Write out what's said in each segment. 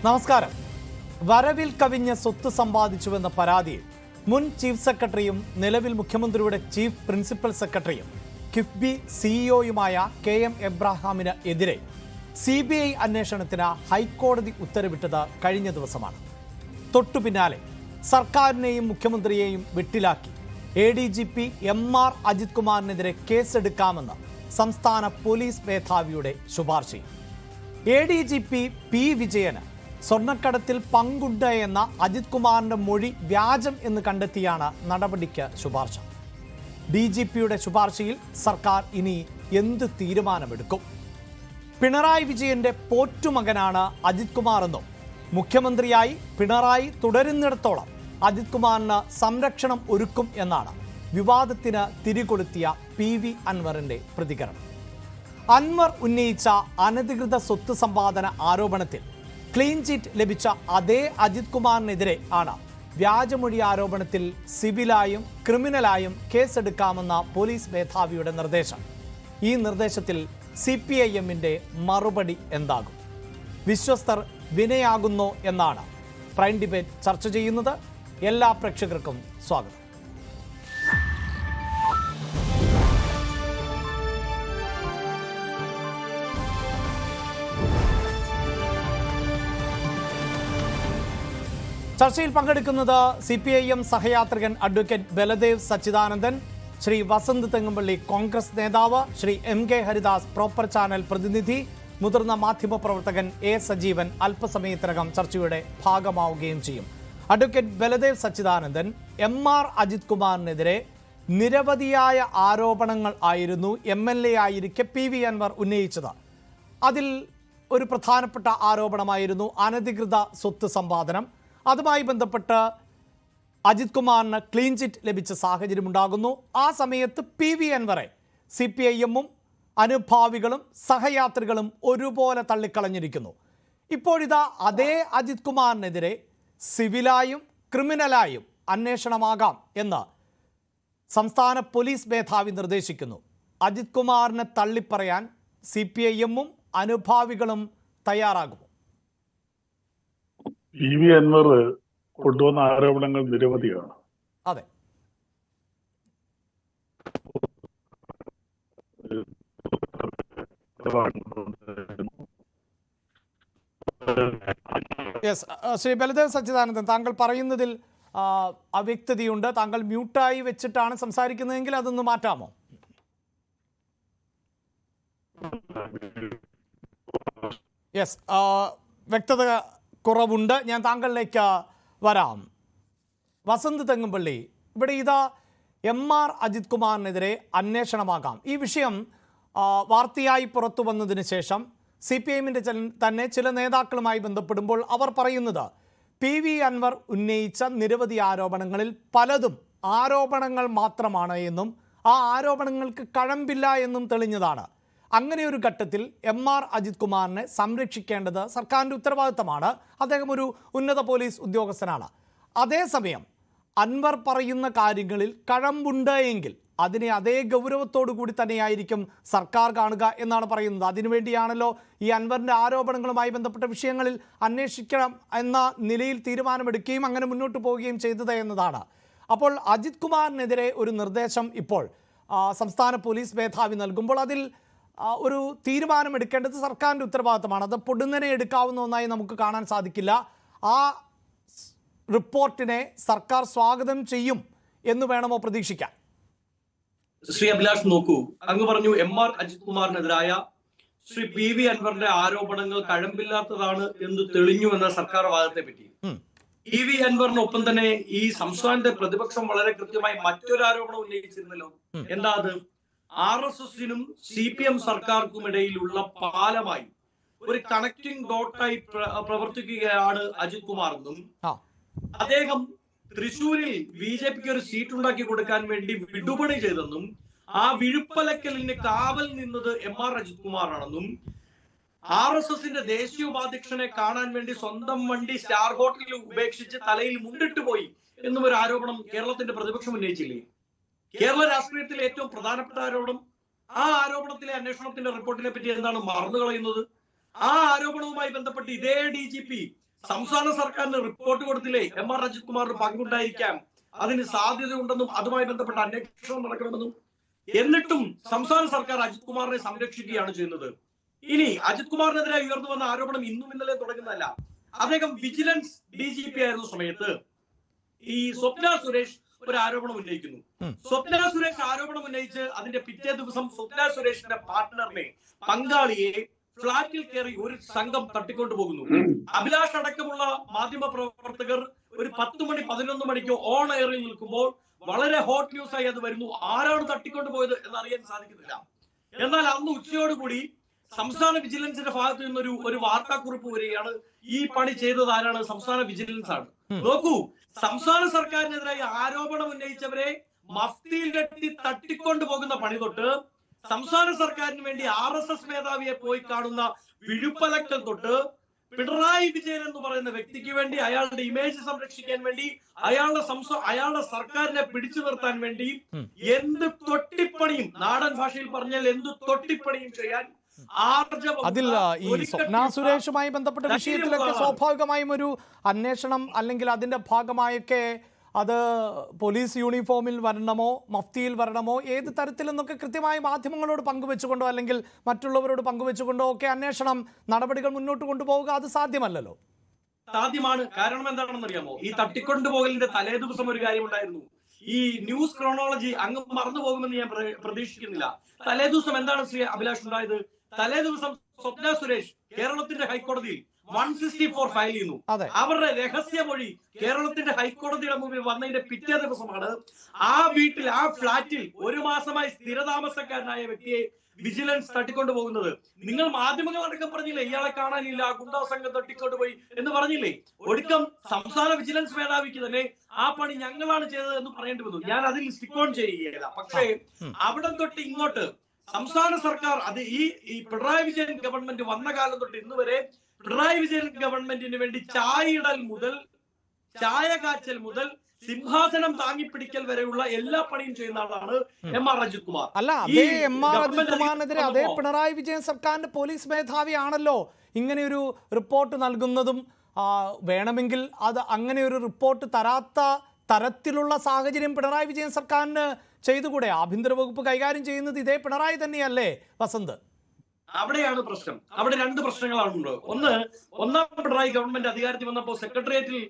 നമസ്കാരം. വരവിൽ കവിഞ്ഞ സ്വത്ത് സമ്പാദിച്ചുവെന്ന പരാതിയിൽ മുൻ ചീഫ് സെക്രട്ടറിയും നിലവിൽ മുഖ്യമന്ത്രിയുടെ ചീഫ് പ്രിൻസിപ്പൽ സെക്രട്ടറിയും കിഫ്ബി സിഇഒയുമായ KM എബ്രഹാമിന് എതിരെ CBI അന്വേഷണത്തിന് ഹൈക്കോടതി ഉത്തരവിട്ടത് കഴിഞ്ഞ ദിവസമാണ്. തൊട്ടു പിന്നാലെ സർക്കാരിനെയും മുഖ്യമന്ത്രിയെയും വെട്ടിലാക്കി ADGP MR അജിത് കുമാറിനെതിരെ കേസെടുക്കാമെന്ന് സംസ്ഥാന പോലീസ് മേധാവിയുടെ ശുപാർശയും. ADGP P വിജയന് സ്വർണ്ണക്കടത്തിൽ പങ്കുണ്ട് എന്ന അജിത് കുമാറിന്റെ മൊഴി വ്യാജം എന്ന് കണ്ടെത്തിയാണ് നടപടിക്ക് ശുപാർശ. DGPയുടെ ശുപാർശയിൽ സർക്കാർ ഇനി എന്ത് തീരുമാനമെടുക്കും? പിണറായി വിജയന്റെ പോറ്റുമകനാണ് അജിത് കുമാർ എന്നും മുഖ്യമന്ത്രിയായി പിണറായി തുടരുന്നിടത്തോളം അജിത് കുമാറിന് സംരക്ഷണം ഒരുക്കും എന്നാണ് വിവാദത്തിന് തിരികൊളുത്തിയ PV അൻവറിന്റെ പ്രതികരണം. അൻവർ ഉന്നയിച്ച അനധികൃത സ്വത്ത് സമ്പാദന ആരോപണത്തിൽ ക്ലീൻ ചിറ്റ് ലഭിച്ച അതേ അജിത് കുമാറിനെതിരെ ആണ് വ്യാജമൊഴി ആരോപണത്തിൽ സിവിലായും ക്രിമിനലായും കേസെടുക്കാമെന്ന പോലീസ് മേധാവിയുടെ നിർദ്ദേശം. ഈ നിർദ്ദേശത്തിൽ CPIMന്റെ മറുപടി എന്താകും? വിശ്വസ്തർ വിനയാകുന്നോ എന്നാണ് പ്രൈം ഡിബേറ്റ് ചർച്ച ചെയ്യുന്നത്. എല്ലാ പ്രേക്ഷകർക്കും സ്വാഗതം. ചർച്ചയിൽ പങ്കെടുക്കുന്നത് CPIM സഹയാത്രികൻ അഡ്വക്കേറ്റ് ബലദേവ് സച്ചിദാനന്ദൻ, ശ്രീ വസന്ത് തെങ്ങുംപള്ളി കോൺഗ്രസ് നേതാവ്, Shri MK Haridas proper channel പ്രതിനിധി, മുതിർന്ന മാധ്യമപ്രവർത്തകൻ A സജീവൻ അല്പസമയത്തിനകം ചർച്ചയുടെ ഭാഗമാവുകയും ചെയ്യും. അഡ്വക്കേറ്റ് ബലദേവ് സച്ചിദാനന്ദൻ, MR അജിത് കുമാറിനെതിരെ നിരവധിയായ ആരോപണങ്ങൾ ആയിരുന്നു MLA ആയിരിക്കെ PV അൻവർ ഉന്നയിച്ചത്. അതിൽ ഒരു പ്രധാനപ്പെട്ട ആരോപണമായിരുന്നു അനധികൃത സ്വത്ത് സമ്പാദനം. അതുമായി ബന്ധപ്പെട്ട് അജിത് കുമാറിന് ക്ലീൻ ചിറ്റ് ലഭിച്ച സാഹചര്യം ഉണ്ടാകുന്നു. ആ സമയത്ത് PV അൻവറെ CPIMും അനുഭാവികളും സഹയാത്രികളും ഒരുപോലെ തള്ളിക്കളഞ്ഞിരിക്കുന്നു. ഇപ്പോഴിതാ അതേ അജിത് കുമാറിനെതിരെ സിവിലായും ക്രിമിനലായും അന്വേഷണമാകാം എന്ന് സംസ്ഥാന പോലീസ് മേധാവി നിർദ്ദേശിക്കുന്നു. അജിത് കുമാറിനെ തള്ളിപ്പറയാൻ CPIMും അനുഭാവികളും തയ്യാറാകുമോ? PV അൻവർ കൊണ്ടുവന്ന ആരോപണങ്ങൾ നിരവധിയാണ്. അതെ, ശ്രീ ബലദേവ് സച്ചിദാനന്ദൻ, താങ്കൾ പറയുന്നതിൽ അവ്യക്തതയുണ്ട്. താങ്കൾ മ്യൂട്ടായി വെച്ചിട്ടാണ് സംസാരിക്കുന്നതെങ്കിൽ അതൊന്ന് മാറ്റാമോ? യെസ്, വ്യക്തത കുറവുണ്ട്. ഞാൻ താങ്കളിലേക്ക് വരാം. വസന്ത് തെങ്ങുംപള്ളി, ഇവിടെ ഇതാ MR അജിത് കുമാറിനെതിരെ അന്വേഷണമാകാം. ഈ വിഷയം വാർത്തയായി പുറത്തു വന്നതിന് ശേഷം CPIMന്റെ തന്നെ ചില നേതാക്കളുമായി ബന്ധപ്പെടുമ്പോൾ അവർ പറയുന്നത് PV അൻവർ ഉന്നയിച്ച നിരവധി ആരോപണങ്ങളിൽ പലതും ആരോപണങ്ങൾ മാത്രമാണ് എന്നും ആ ആരോപണങ്ങൾക്ക് കഴമ്പില്ല എന്നും തെളിഞ്ഞതാണ്. അങ്ങനെ ഒരു ഘട്ടത്തിൽ MR അജിത് കുമാറിനെ സംരക്ഷിക്കേണ്ടത് സർക്കാരിൻ്റെ ഉത്തരവാദിത്തമാണ്. അദ്ദേഹം ഒരു ഉന്നത പോലീസ് ഉദ്യോഗസ്ഥനാണ്. അതേസമയം അൻവർ പറയുന്ന കാര്യങ്ങളിൽ കഴമ്പുണ്ട് എങ്കിൽ അതിനെ അതേ ഗൗരവത്തോടു കൂടി തന്നെയായിരിക്കും സർക്കാർ കാണുക എന്നാണ് പറയുന്നത്. അതിനുവേണ്ടിയാണല്ലോ ഈ അൻവറിൻ്റെ ആരോപണങ്ങളുമായി ബന്ധപ്പെട്ട വിഷയങ്ങളിൽ അന്വേഷിക്കണം എന്ന നിലയിൽ തീരുമാനമെടുക്കുകയും അങ്ങനെ മുന്നോട്ട് പോവുകയും ചെയ്തത് എന്നതാണ്. അപ്പോൾ അജിത് കുമാറിനെതിരെ ഒരു നിർദ്ദേശം ഇപ്പോൾ സംസ്ഥാന പോലീസ് മേധാവി നൽകുമ്പോൾ അതിൽ ഒരു തീരുമാനമെടുക്കേണ്ടത് സർക്കാരിൻ്റെ ഉത്തരവാദിത്തമാണ്. അത് പൊടുന്നനെ എടുക്കാവുന്ന ഒന്നായി നമുക്ക് കാണാൻ സാധിക്കില്ല. ആ റിപ്പോർട്ടിനെ സർക്കാർ സ്വാഗതം ചെയ്യും എന്ന് വേണമോ പ്രതീക്ഷിക്കാൻ? ശ്രീ അഭിലാഷ്, നോക്കൂ, അങ്ങ് പറഞ്ഞു MR അജിത് കുമാറിനെതിരായ ശ്രീ PV അൻവറിന്റെ ആരോപണങ്ങൾ കഴമ്പില്ലാത്തതാണ് എന്ന് തെളിഞ്ഞു എന്ന സർക്കാർ വാദത്തെ പറ്റി PV അൻവറിനൊപ്പം തന്നെ ഈ സംസ്ഥാനത്തെ പ്രതിപക്ഷം വളരെ കൃത്യമായി മറ്റൊരു ആരോപണം ഉന്നയിച്ചിരുന്നല്ലോ. എന്താ അത്? RSSനും CPM സർക്കാർക്കും ഇടയിലുള്ള പാലമായി ഒരു കണക്റ്റിംഗ് ഡോട്ടായി പ്രവർത്തിക്കുകയാണ് അജിത് കുമാർ എന്നും അദ്ദേഹം തൃശൂരിൽ BJPക്ക് ഒരു സീറ്റ് ഉണ്ടാക്കി കൊടുക്കാൻ വേണ്ടി വിടുപണി ചെയ്തെന്നും ആ വിഴുപ്പലക്കലിന് കാവൽ നിന്നത് MR അജിത് കുമാറാണെന്നും RSSന്റെ ദേശീയ ഉപാധ്യക്ഷനെ കാണാൻ വേണ്ടി സ്വന്തം വണ്ടി സ്റ്റാർ ഹോട്ടലിൽ ഉപേക്ഷിച്ച് തലയിൽ മുണ്ടിട്ട് പോയി എന്നും ഒരു ആരോപണം കേരളത്തിന്റെ പ്രതിപക്ഷം ഉന്നയിച്ചില്ലേ? കേരള രാഷ്ട്രീയത്തിലെ ഏറ്റവും പ്രധാനപ്പെട്ട ആരോപണം. ആ ആരോപണത്തിലെ അന്വേഷണത്തിന്റെ റിപ്പോർട്ടിനെ പറ്റി എന്താണ് മറന്നു കളയുന്നത്? ആ ആരോപണവുമായി ബന്ധപ്പെട്ട് ഇതേ DGP സംസ്ഥാന സർക്കാരിന് റിപ്പോർട്ട് കൊടുത്തില്ലേ എം.ആർ. അജിത് കുമാറിന് പങ്കുണ്ടായിരിക്കാം, അതിന് സാധ്യതയുണ്ടെന്നും അതുമായി ബന്ധപ്പെട്ട അന്വേഷണം നടക്കണമെന്നും? എന്നിട്ടും സംസ്ഥാന സർക്കാർ അജിത് കുമാറിനെ സംരക്ഷിക്കുകയാണ് ചെയ്യുന്നത്. ഇനി അജിത് കുമാറിനെതിരെ ഉയർന്നു വന്ന ആരോപണം ഇന്നും ഇന്നലെ തുടങ്ങുന്നതല്ല. അദ്ദേഹം വിജിലൻസ് DGP ആയിരുന്ന സമയത്ത് ഈ സ്വപ്ന സുരേഷ് ഒരു ആരോപണം ഉന്നയിക്കുന്നു. സ്വപ്ന സുരേഷ് ആരോപണം ഉന്നയിച്ച് അതിന്റെ പിറ്റേ ദിവസം സ്വപ്ന സുരേഷിന്റെ പാർട്ട്ണറിനെ, പങ്കാളിയെ ഫ്ളാറ്റിൽ കയറി ഒരു സംഘം തട്ടിക്കൊണ്ടു പോകുന്നു. അഭിലാഷ് അടക്കമുള്ള മാധ്യമ പ്രവർത്തകർ ഒരു 10 മണി 11 മണിക്ക് ഓൺ എയറിൽ നിൽക്കുമ്പോൾ വളരെ ഹോട്ട് ന്യൂസ് ആയി അത് വരുന്നു. ആരാണ് തട്ടിക്കൊണ്ടുപോയത് എന്നറിയാൻ സാധിക്കുന്നില്ല. എന്നാൽ അന്ന് ഉച്ചയോടുകൂടി സംസ്ഥാന വിജിലൻസിന്റെ ഭാഗത്ത് നിന്നൊരു വാർത്താക്കുറിപ്പ് വരികയാണ്. ഈ പണി ചെയ്തത് ആരാണ്? സംസ്ഥാന വിജിലൻസ് ആണ്. നോക്കൂ, സംസ്ഥാന സർക്കാരിനെതിരായി ആരോപണം ഉന്നയിച്ചവരെ മഫ്തിയിൽ കെട്ടി തട്ടിക്കൊണ്ടു പോകുന്ന പണി തൊട്ട് സംസ്ഥാന സർക്കാരിന് വേണ്ടി RSS മേധാവിയെ പോയി കാണുന്ന വിഴുപ്പലക്കൽ തൊട്ട് പിണറായി വിജയൻ എന്ന് പറയുന്ന വ്യക്തിക്ക് വേണ്ടി, അയാളുടെ ഇമേജ് സംരക്ഷിക്കാൻ വേണ്ടി, അയാളുടെ സർക്കാരിനെ പിടിച്ചു നിർത്താൻ വേണ്ടി എന്ത് തൊട്ടിപ്പണിയും, നാടൻ ഭാഷയിൽ പറഞ്ഞാൽ എന്ത് തൊട്ടിപ്പണിയും ചെയ്യാൻ അതിൽ ഈ സ്വപ്ന സുരേഷുമായി ബന്ധപ്പെട്ട വിഷയത്തിലൊക്കെ സ്വാഭാവികമായും ഒരു അന്വേഷണം അല്ലെങ്കിൽ അതിന്റെ ഭാഗമായൊക്കെ അത് പോലീസ് യൂണിഫോമിൽ വരണമോ മഫ്തിയിൽ വരണമോ ഏത് തരത്തിലെന്നൊക്കെ കൃത്യമായി മാധ്യമങ്ങളോട് പങ്കുവെച്ചുകൊണ്ടോ അല്ലെങ്കിൽ മറ്റുള്ളവരോട് പങ്കുവെച്ചുകൊണ്ടോ ഒക്കെ അന്വേഷണം നടപടികൾ മുന്നോട്ട് കൊണ്ടുപോവുക അത് സാധ്യമല്ലല്ലോ. സാധ്യമാണ്. കാരണം എന്താണെന്ന് അറിയാമോ? ഈ തട്ടിക്കൊണ്ടുപോകലിന്റെ തലേ ദിവസം ഒരു കാര്യമുണ്ടായിരുന്നു. ഈ ന്യൂസ് ക്രോണോളജി അങ്ങ് മറന്നു പോകുമെന്ന് ഞാൻ പ്രതീക്ഷിക്കുന്നില്ല. തലേ ദിവസം എന്താണ് ശ്രീ അഭിലാഷ് ഉണ്ടായത്? തലേ ദിവസം സ്വപ്ന സുരേഷ് കേരളത്തിന്റെ ഹൈക്കോടതിയിൽ 164 ഫയൽ ചെയ്യുന്നു. അവരുടെ രഹസ്യമൊഴി കേരളത്തിന്റെ ഹൈക്കോടതിയുടെ മുമ്പിൽ വന്നതിന്റെ പിറ്റേ ദിവസമാണ് ആ വീട്ടിൽ, ആ ഫ്ളാറ്റിൽ 1 മാസമായി സ്ഥിരതാമസക്കാരനായ വ്യക്തിയെ വിജിലൻസ് തട്ടിക്കൊണ്ടു പോകുന്നത്. നിങ്ങൾ മാധ്യമങ്ങൾ അടക്കം പറഞ്ഞില്ലേ ഇയാളെ കാണാനില്ല, ഗുണ്ടാ സംഘം തട്ടിക്കൊണ്ടുപോയി എന്ന് പറഞ്ഞില്ലേ? ഒടുക്കം സംസ്ഥാന വിജിലൻസ് മേധാവിക്ക് തന്നെ ആ പണി ഞങ്ങളാണ് ചെയ്തത് എന്ന് പറയേണ്ടി വന്നു. ഞാൻ അതിൽ സ്റ്റിക്ക് ഓൺ ചെയ്യുകയില്ല. പക്ഷേ അവിടെ തൊട്ട് ഇങ്ങോട്ട് സംസ്ഥാന സർക്കാർ, അത് ഈ പിണറായി വിജയൻ ഗവൺമെന്റ് വന്ന കാലം തൊട്ട് ഇന്ന് വരെ പിണറായി വിജയൻ ഗവൺമെന്റിന് വേണ്ടി ചായയിടൽ മുതൽ ചായ കാച്ചൽ മുതൽ സിംഹാസനം താങ്ങിപ്പിടിക്കൽ വരെയുള്ള എല്ലാ പണിയും ചെയ്യുന്ന ആളാണ് എം.ആർ. അജിത് കുമാർ. അല്ല, അതേ എം.ആർ. അജിത് കുമാറിനെതിരെ അതേ പിണറായി വിജയൻ സർക്കാരിന്റെ പോലീസ് മേധാവിയാണല്ലോ ഇങ്ങനെയൊരു റിപ്പോർട്ട് നൽകുന്നതും വേണമെങ്കിൽ അത് അങ്ങനെ ഒരു റിപ്പോർട്ട് തരാത്ത തരത്തിലുള്ള സാഹചര്യം പിണറായി വിജയൻ സർക്കാരിന് ചെയ്തുകൂടെ? ആഭ്യന്തര വകുപ്പ് കൈകാര്യം ചെയ്യുന്നത് ഇതേ പിണറായി തന്നെയല്ലേ വസന്ത്? അവിടെയാണ് പ്രശ്നം. അവിടെ 2 പ്രശ്നങ്ങളാണുള്ളത്. ഒന്നാം പിണറായി ഗവൺമെന്റ് അധികാരത്തിൽ വന്നപ്പോൾ സെക്രട്ടേറിയറ്റിൽ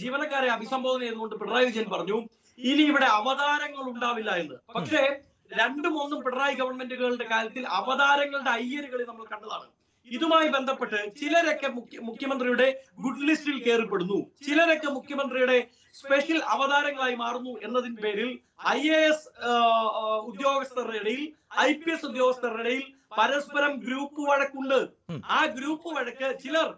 ജീവനക്കാരെ അഭിസംബോധന ചെയ്തുകൊണ്ട് പിണറായി വിജയൻ പറഞ്ഞു ഇനി ഇവിടെ അവതാരങ്ങൾ ഉണ്ടാവില്ല എന്ന്. പക്ഷേ 2-3 പിണറായി ഗവൺമെന്റുകളുടെ കാര്യത്തിൽ അവതാരങ്ങളുടെ അയ്യരുകളെ നമ്മൾ കണ്ടതാണ്. ഇതുമായി ബന്ധപ്പെട്ട് ചിലരൊക്കെ മുഖ്യമന്ത്രിയുടെ ഗുഡ് ലിസ്റ്റിൽ കയറിപ്പെടുന്നു, ചിലരൊക്കെ മുഖ്യമന്ത്രിയുടെ സ്പെഷ്യൽ അവതാരങ്ങളായി മാറുന്നു എന്നതിന്റെ പേരിൽ IAS ഉദ്യോഗസ്ഥരുടെ ഇടയിൽ, IPS ഉദ്യോഗസ്ഥരുടെ ഇടയിൽ പരസ്പരം ഗ്രൂപ്പ് വഴക്കുണ്ട്. ആ ഗ്രൂപ്പ് വഴക്ക് ചിലർ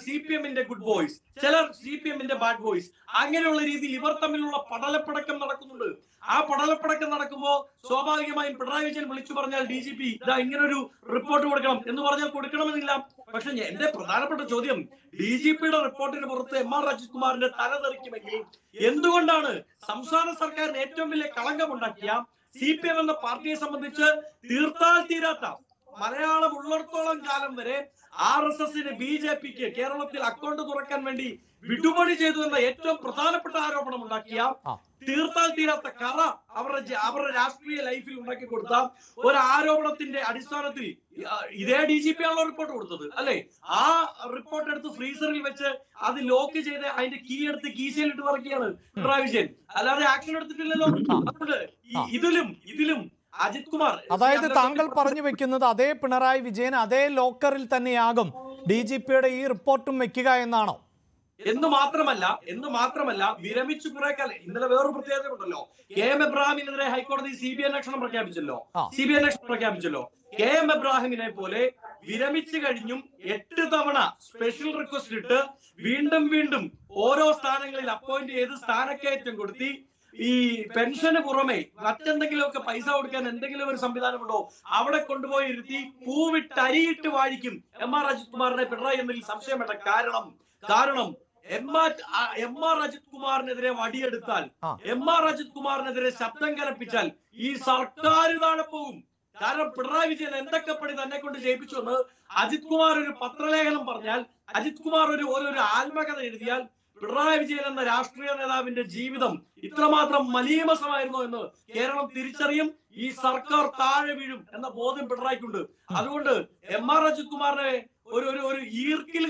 CPM-ന്റെ ഗുഡ് ബോയ്സ്, ചിലർ CPM-ന്റെ ബാഡ് ബോയ്സ്, അങ്ങനെയുള്ള രീതിയിൽ ഇവർ തമ്മിലുള്ള പടലപ്പടക്കം നടക്കുന്നുണ്ട്. ആ പടലപ്പടക്കം നടക്കുമ്പോൾ സ്വാഭാവികമായും പിണറായി വിജയൻ വിളിച്ചു പറഞ്ഞാൽ DGP ഇതാ ഇങ്ങനൊരു റിപ്പോർട്ട് കൊടുക്കണം എന്ന് പറഞ്ഞാൽ കൊടുക്കണമെന്നില്ല. പക്ഷെ എന്റെ പ്രധാനപ്പെട്ട ചോദ്യം, DGP-യുടെ റിപ്പോർട്ടിന് പുറത്ത് എം.ആർ. അജിത് കുമാറിന്റെ തല തെറിക്കുമെങ്കിൽ എന്തുകൊണ്ടാണ് സംസ്ഥാന സർക്കാരിന് ഏറ്റവും വലിയ കളങ്കമുണ്ടാക്കിയ CPM എന്ന പാർട്ടിയെ സംബന്ധിച്ച് തീർത്താൽ തീരാത്ത, മലയാളം ഉള്ളിടത്തോളം കാലം വരെ RSS-ന് BJP-ക്ക് കേരളത്തിൽ അക്കൗണ്ട് തുറക്കാൻ വേണ്ടി വിടുപണി ചെയ്തു എന്ന ഏറ്റവും പ്രധാനപ്പെട്ട ആരോപണം ഉണ്ടാക്കിയ, തീർത്താൽ തീരാത്ത കറ അവരുടെ രാഷ്ട്രീയ ലൈഫിൽ ഉണ്ടാക്കി കൊടുത്ത ഒരു ആരോപണത്തിന്റെ അടിസ്ഥാനത്തിൽ ഇതേ DGP ആണല്ലോ റിപ്പോർട്ട് കൊടുത്തത് അല്ലെ? ആ റിപ്പോർട്ട് എടുത്ത് ഫ്രീസറിൽ വെച്ച് അത് ലോക്ക് ചെയ്ത് അതിന്റെ കീ എടുത്ത് കീശയിലിട്ട് പറക്കുകയാണ് പിണറായി വിജയൻ, അല്ലാതെ ആക്ഷൻ എടുത്തിട്ടില്ലല്ലോ. അതുകൊണ്ട് ഇതിലും അജിത് കുമാർ, അതായത് താങ്കൾ പറഞ്ഞു വെക്കുന്നത് അതേ പിണറായി വിജയൻ അതേ ലോക്കറിൽ തന്നെയാകും DGP-യുടെ ഈ റിപ്പോർട്ടും വെക്കുക എന്നാണോ? എന്ന് മാത്രമല്ല വിരമിച്ചു കുറെ കാലം. ഇന്നലെ വേറൊരു പ്രത്യേകത ഉണ്ടല്ലോ, KM എബ്രാഹിമിനെതിരെ ഹൈക്കോടതി CBI അന്വേഷണം പ്രഖ്യാപിച്ചല്ലോ. KM എബ്രാഹിമിനെ പോലെ വിരമിച്ചു കഴിഞ്ഞും 8 തവണ സ്പെഷ്യൽ റിക്വസ്റ്റ് ഇട്ട് വീണ്ടും ഓരോ സ്ഥാനങ്ങളിൽ അപ്പോയിന്റ് ചെയ്ത് സ്ഥാനക്കയറ്റം കൊടുത്തി ഈ പെൻഷന് പുറമെ മറ്റെന്തെങ്കിലുമൊക്കെ പൈസ കൊടുക്കാൻ എന്തെങ്കിലും ഒരു സംവിധാനമുണ്ടോ അവിടെ കൊണ്ടുപോയി ഇരുത്തി പൂവിട്ടരിയിട്ട് വാഴിക്കും എം.ആർ. അജിത് കുമാറിനെ പിണറായി എന്നതിൽ സംശയം വേണ്ട. കാരണം എം.ആർ. അജിത് കുമാറിനെതിരെ വടിയെടുത്താൽ, എം.ആർ. അജിത് കുമാറിനെതിരെ ശബ്ദം കനപ്പിച്ചാൽ ഈ സർക്കാർ താഴെ പോകും. കാരണം പിണറായി വിജയൻ എന്തൊക്കെ പണി തന്നെ കൊണ്ട് ചെയ്യിപ്പിച്ചു എന്ന് അജിത് കുമാർ ഒരു പത്രലേഖനം പറഞ്ഞാൽ, അജിത് കുമാർ ഒരു ആത്മകഥ എഴുതിയാൽ പിണറായി വിജയൻ എന്ന രാഷ്ട്രീയ നേതാവിന്റെ ജീവിതം ഇത്രമാത്രം മലീമസമായിരുന്നു എന്ന് കേരളം തിരിച്ചറിയും. ഈ സർക്കാർ താഴെ വീഴും എന്ന ബോധ്യം പിണറായിക്കുണ്ട്. അതുകൊണ്ട് എം.ആർ. അജിത് കുമാറിനെ ഒരു ഈർക്കിൽ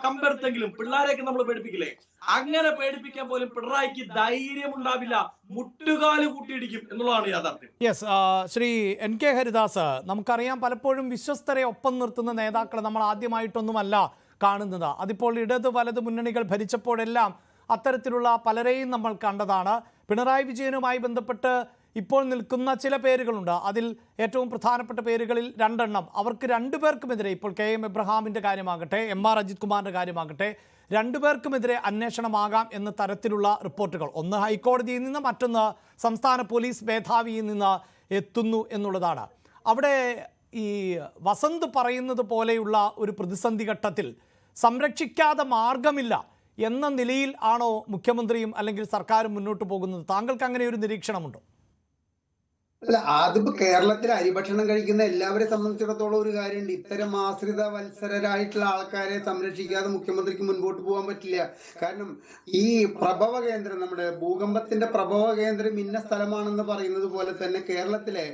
കമ്പെടുത്തെങ്കിലും പിള്ളേരെയൊക്കെ നമ്മൾ പേടിപ്പിക്കില്ലേ, അങ്ങനെ പേടിപ്പിക്കാൻ പോലും പിണറായിക്ക് ധൈര്യം ഉണ്ടാവില്ല. മുട്ടുകാല് കൂട്ടിയിടിക്കും എന്നുള്ളതാണ് യാഥാർത്ഥ്യം. യെസ്, ശ്രീ NK ഹരിദാസ്, നമുക്കറിയാം പലപ്പോഴും വിശ്വസ്തരെ ഒപ്പം നിർത്തുന്ന നേതാക്കളെ നമ്മൾ ആദ്യമായിട്ടൊന്നുമല്ല കാണുന്നത്. അതിപ്പോൾ ഇടത് വലത് മുന്നണികൾ ഭരിച്ചപ്പോഴെല്ലാം അത്തരത്തിലുള്ള പലരെയും നമ്മൾ കണ്ടതാണ്. പിണറായി വിജയനുമായി ബന്ധപ്പെട്ട് ഇപ്പോൾ നിൽക്കുന്ന ചില പേരുകളുണ്ട്. അതിൽ ഏറ്റവും പ്രധാനപ്പെട്ട പേരുകളിൽ 2 എണ്ണം അവർക്ക് 2 പേർക്കുമെതിരെ, ഇപ്പോൾ KM എബ്രഹാമിൻ്റെ കാര്യമാകട്ടെ M.R. അജിത് കുമാറിൻ്റെ കാര്യമാകട്ടെ, 2 പേർക്കുമെതിരെ അന്വേഷണമാകാം എന്ന തരത്തിലുള്ള റിപ്പോർട്ടുകൾ ഒന്ന് ഹൈക്കോടതിയിൽ നിന്ന് മറ്റൊന്ന് സംസ്ഥാന പോലീസ് മേധാവിയിൽ നിന്ന് എത്തുന്നു എന്നുള്ളതാണ്. അവിടെ ഈ വസന്ത് പറയുന്നത് പോലെയുള്ള ഒരു പ്രതിസന്ധി ഘട്ടത്തിൽ സംരക്ഷിക്കാതെ മാർഗമില്ല എന്ന നിലയിൽ ആണോ മുഖ്യമന്ത്രിയും അല്ലെങ്കിൽ സർക്കാരും മുന്നോട്ട് പോകുന്നത്? താങ്കൾക്ക് അങ്ങനെ ഒരു നിരീക്ഷണമുണ്ടോ? അല്ല, അതിപ്പോ കേരളത്തിൽ അരിഭക്ഷണം കഴിക്കുന്ന എല്ലാവരെയും സംബന്ധിച്ചിടത്തോളം ഒരു കാര്യമുണ്ട്. ഇത്തരം ആശ്രിത വത്സരരായിട്ടുള്ള ആൾക്കാരെ സംരക്ഷിക്കാതെ മുഖ്യമന്ത്രിക്ക് മുൻപോട്ട് പോകാൻ പറ്റില്ല. കാരണം ഈ പ്രഭവ കേന്ദ്രം, നമ്മുടെ ഭൂകമ്പത്തിന്റെ പ്രഭവ കേന്ദ്രം ഇന്ന സ്ഥലമാണെന്ന് പറയുന്നത് പോലെ തന്നെ കേരളത്തിലെ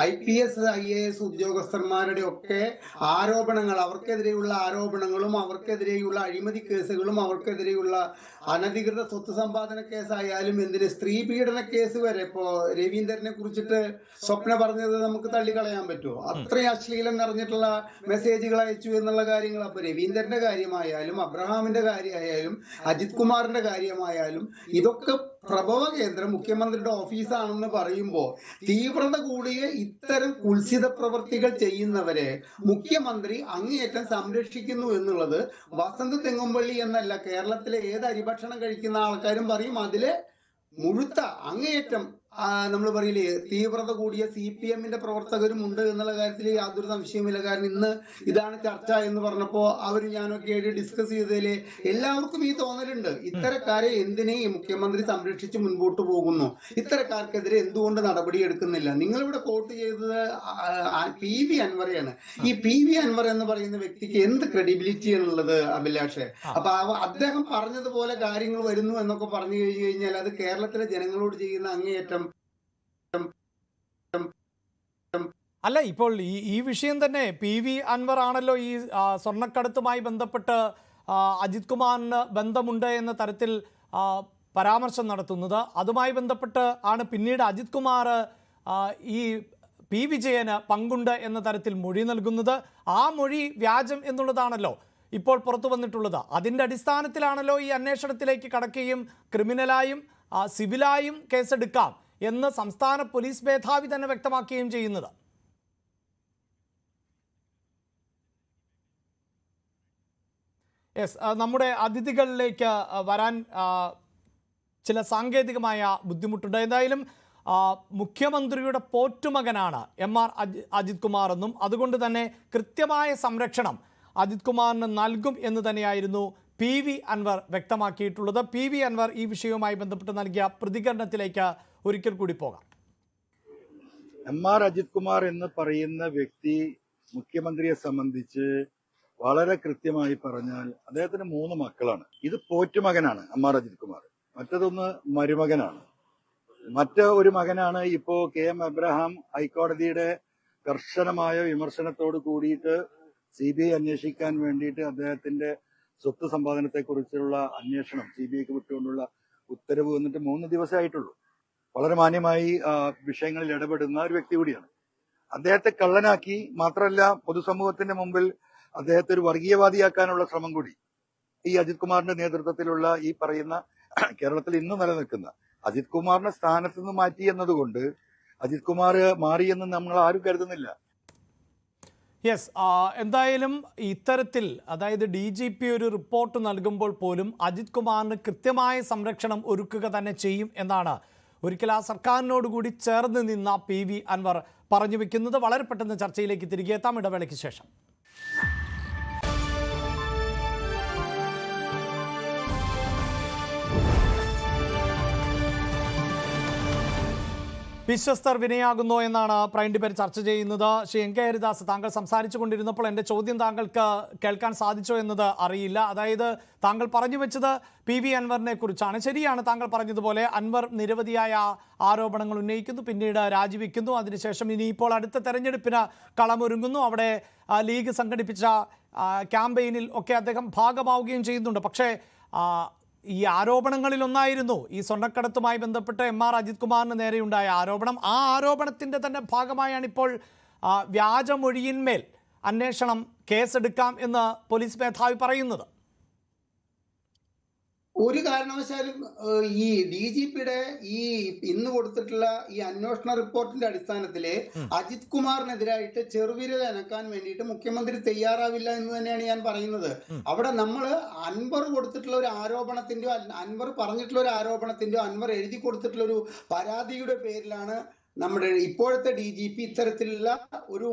IPS IAS ഉദ്യോഗസ്ഥന്മാരുടെ ഒക്കെ ആരോപണങ്ങൾ, അവർക്കെതിരെയുള്ള ആരോപണങ്ങളും അവർക്കെതിരെയുള്ള അഴിമതി കേസുകളും അവർക്കെതിരെയുള്ള അനധികൃത സ്വത്ത് സമ്പാദന കേസായാലും എന്തിന് സ്ത്രീ പീഡന കേസ് വരെ, ഇപ്പോ രവീന്ദ്രനെ കുറിച്ചിട്ട് സ്വപ്ന പറഞ്ഞത് നമുക്ക് തള്ളിക്കളയാൻ പറ്റുമോ? അത്രയും അശ്ലീലം നിറഞ്ഞിട്ടുള്ള മെസ്സേജുകൾ അയച്ചു എന്നുള്ള കാര്യങ്ങൾ. അപ്പൊ രവീന്ദ്രന്റെ കാര്യമായാലും അബ്രഹാമിന്റെ കാര്യമായാലും അജിത് കുമാറിന്റെ കാര്യമായാലും ഇതൊക്കെ പ്രഭവ കേന്ദ്രം മുഖ്യമന്ത്രിയുടെ ഓഫീസാണെന്ന് പറയുമ്പോൾ തീവ്രത കൂടിയ ഇത്തരം കുൽസിത പ്രവൃത്തികൾ ചെയ്യുന്നവരെ മുഖ്യമന്ത്രി അങ്ങേയറ്റം സംരക്ഷിക്കുന്നു എന്നുള്ളത് വസന്ത് തെങ്ങുംപള്ളി എന്നല്ല, കേരളത്തിലെ ഏത് അരിഭക്ഷണം കഴിക്കുന്ന ആൾക്കാരും പറയും. അതിലെ മുഴുത്ത അങ്ങേയറ്റം നമ്മൾ പറയില്ലേ, തീവ്രത കൂടിയ CPM-ന്റെ പ്രവർത്തകരും ഉണ്ട് എന്നുള്ള കാര്യത്തിൽ യാതൊരു സംശയവുമില്ല. കാരണം ഇന്ന് ഇതാണ് ചർച്ച എന്ന് പറഞ്ഞപ്പോ അവര് ഞാനൊക്കെ ആയിട്ട് ഡിസ്കസ് ചെയ്തതില് എല്ലാവർക്കും ഈ തോന്നലുണ്ട്, ഇത്തരക്കാരെ എന്തിനെ മുഖ്യമന്ത്രി സംരക്ഷിച്ച് മുൻപോട്ട് പോകുന്നു, ഇത്തരക്കാർക്കെതിരെ എന്തുകൊണ്ട് നടപടി എടുക്കുന്നില്ല. നിങ്ങളിവിടെ കോട്ട് ചെയ്തത് PV അൻവറയാണ്. ഈ PV അൻവർ എന്ന് പറയുന്ന വ്യക്തിക്ക് എന്ത് ക്രെഡിബിലിറ്റി ആണുള്ളത് അഭിലാഷേ? അപ്പൊ അദ്ദേഹം പറഞ്ഞതുപോലെ കാര്യങ്ങൾ വരുന്നു എന്നൊക്കെ പറഞ്ഞു കഴിഞ്ഞു കഴിഞ്ഞാൽ അത് കേരളത്തിലെ ജനങ്ങളോട് ചെയ്യുന്ന അങ്ങേയറ്റം അല്ല, ഇപ്പോൾ ഈ വിഷയം തന്നെ PV അൻവർ ആണല്ലോ ഈ സ്വർണ്ണക്കടത്തുമായി ബന്ധപ്പെട്ട് അജിത് കുമാറിന് ബന്ധമുണ്ട് എന്ന തരത്തിൽ പരാമർശം നടത്തുന്നത്. അതുമായി ബന്ധപ്പെട്ട് ആണ് പിന്നീട് അജിത് കുമാർ ഈ P. വിജയന് പങ്കുണ്ട് എന്ന തരത്തിൽ മൊഴി നൽകുന്നത്. ആ മൊഴി വ്യാജം എന്നുള്ളതാണല്ലോ ഇപ്പോൾ പുറത്തു വന്നിട്ടുള്ളത്. അതിൻ്റെ അടിസ്ഥാനത്തിലാണല്ലോ ഈ അന്വേഷണത്തിലേക്ക് കടക്കുകയും ക്രിമിനലായും സിവിലായും കേസെടുക്കാം എന്ന് സംസ്ഥാന പോലീസ് മേധാവി തന്നെ വ്യക്തമാക്കുകയും ചെയ്യുന്നത്. യെസ്, നമ്മുടെ അതിഥികളിലേക്ക് വരാൻ ചില സാങ്കേതികമായ ബുദ്ധിമുട്ടുണ്ട്. എന്തായാലും മുഖ്യമന്ത്രിയുടെ പോറ്റുമകനാണ് M.R. അജിത് കുമാർ എന്നും അതുകൊണ്ട് തന്നെ കൃത്യമായ സംരക്ഷണം അജിത് കുമാറിന് നൽകും എന്ന് തന്നെയായിരുന്നു PV അൻവർ വ്യക്തമാക്കിയിട്ടുള്ളത്. PV അൻവർ ഈ വിഷയവുമായി ബന്ധപ്പെട്ട് നൽകിയ പ്രതികരണത്തിലേക്ക് ഒരിക്കൽ കൂടി പോകാം. M.R. അജിത് കുമാർ എന്ന് പറയുന്ന വ്യക്തി മുഖ്യമന്ത്രിയെ സംബന്ധിച്ച് വളരെ കൃത്യമായി പറഞ്ഞാൽ അദ്ദേഹത്തിന് 3 മക്കളാണ്. ഇത് പോറ്റുമകനാണ് M.R. അജിത് കുമാർ. മറ്റതൊന്ന് മരുമകനാണ്. ഒരു മകനാണ് ഇപ്പോ KM എബ്രഹാം ഹൈക്കോടതിയുടെ കർശനമായ വിമർശനത്തോട് കൂടിയിട്ട് CBI അന്വേഷിക്കാൻ വേണ്ടിയിട്ട് അദ്ദേഹത്തിന്റെ സ്വത്ത് സമ്പാദനത്തെ കുറിച്ചുള്ള അന്വേഷണം CBIക്ക് വിട്ടുകൊണ്ടുള്ള ഉത്തരവ് വന്നിട്ട് 3 ദിവസമായിട്ടുള്ളൂ. വളരെ മാന്യമായി വിഷയങ്ങളിൽ ഇടപെടുന്ന ഒരു വ്യക്തി കൂടിയാണ്. അദ്ദേഹത്തെ കള്ളനാക്കി മാത്രമല്ല പൊതുസമൂഹത്തിന്റെ മുമ്പിൽ അദ്ദേഹത്തെ ഒരു വർഗീയവാദിയാക്കാനുള്ള ശ്രമം കൂടി ഈ അജിത് കുമാറിന്റെ നേതൃത്വത്തിലുള്ള ഈ പറയുന്ന കേരളത്തിൽ ഇന്ന് നിലനിൽക്കുന്ന അജിത് കുമാറിനെ സ്ഥാനത്ത് നിന്ന് മാറ്റി എന്നതുകൊണ്ട് അജിത് കുമാർ മാറിയെന്ന് നമ്മൾ ആരും കരുതുന്നില്ല. യെസ്, എന്തായാലും ഇത്തരത്തിൽ അതായത് DGP ഒരു റിപ്പോർട്ട് നൽകുമ്പോൾ പോലും അജിത് കുമാറിന് കൃത്യമായ സംരക്ഷണം ഒരുക്കുക തന്നെ ചെയ്യും എന്നാണ് ഒരിക്കൽ ആ സർക്കാരിനോടുകൂടി ചേർന്ന് നിന്ന PV അൻവർ പറഞ്ഞു വെക്കുന്നത്. വളരെ പെട്ടെന്ന് ചർച്ചയിലേക്ക് തിരികെ എത്താം, ഇടവേളയ്ക്ക് ശേഷം. വിശ്വസ്തർ വിനയാകുന്നോ എന്നാണ് പ്രൈം ഡിബേറ്റ് ചർച്ച ചെയ്യുന്നത്. ശ്രീ എൻ കെ ഹരിദാസ്, താങ്കൾ സംസാരിച്ചു കൊണ്ടിരുന്നപ്പോൾ എൻ്റെ ചോദ്യം താങ്കൾക്ക് കേൾക്കാൻ സാധിച്ചോ എന്നത് അറിയില്ല. അതായത് താങ്കൾ പറഞ്ഞു വെച്ചത് പി വി അൻവറിനെ കുറിച്ചാണ്. ശരിയാണ്, താങ്കൾ പറഞ്ഞതുപോലെ അൻവർ നിരവധിയായ ആരോപണങ്ങൾ ഉന്നയിക്കുന്നു, പിന്നീട് രാജിവെക്കുന്നു, അതിനുശേഷം ഇനിയിപ്പോൾ അടുത്ത തെരഞ്ഞെടുപ്പിന് കളമൊരുങ്ങുന്നു. അവിടെ ലീഗ് സംഘടിപ്പിച്ച ക്യാമ്പയിനിൽ ഒക്കെ അദ്ദേഹം ഭാഗമാവുകയും ചെയ്യുന്നുണ്ട്. പക്ഷേ ഈ ആരോപണങ്ങളിലൊന്നായിരുന്നു ഈ സ്വർണ്ണക്കടത്തുമായി ബന്ധപ്പെട്ട് എം.ആർ. അജിത് കുമാറിന് നേരെയുണ്ടായ ആരോപണം. ആ ആരോപണത്തിൻ്റെ തന്നെ ഭാഗമായാണ് ഇപ്പോൾ വ്യാജമൊഴിയിന്മേൽ അന്വേഷണം, കേസെടുക്കാം എന്ന് പോലീസ് മേധാവി പറയുന്നത്. ഒരു കാരണവശാലും ഈ DGPയുടെ ഈ ഇന്ന് കൊടുത്തിട്ടുള്ള ഈ അന്വേഷണ റിപ്പോർട്ടിന്റെ അടിസ്ഥാനത്തില് അജിത് കുമാറിനെതിരായിട്ട് ചെറുവിരൽ അനക്കാൻ വേണ്ടിയിട്ട് മുഖ്യമന്ത്രി തയ്യാറാവില്ല എന്ന് തന്നെയാണ് ഞാൻ പറയുന്നത്. അവിടെ നമ്മൾ അൻവർ കൊടുത്തിട്ടുള്ള ഒരു ആരോപണത്തിന്റെയോ അൻവർ പറഞ്ഞിട്ടുള്ള ഒരു ആരോപണത്തിന്റെയോ അൻവർ എഴുതി കൊടുത്തിട്ടുള്ള ഒരു പരാതിയുടെ പേരിലാണ് നമ്മുടെ ഇപ്പോഴത്തെ DGP ഇത്തരത്തിലുള്ള ഒരു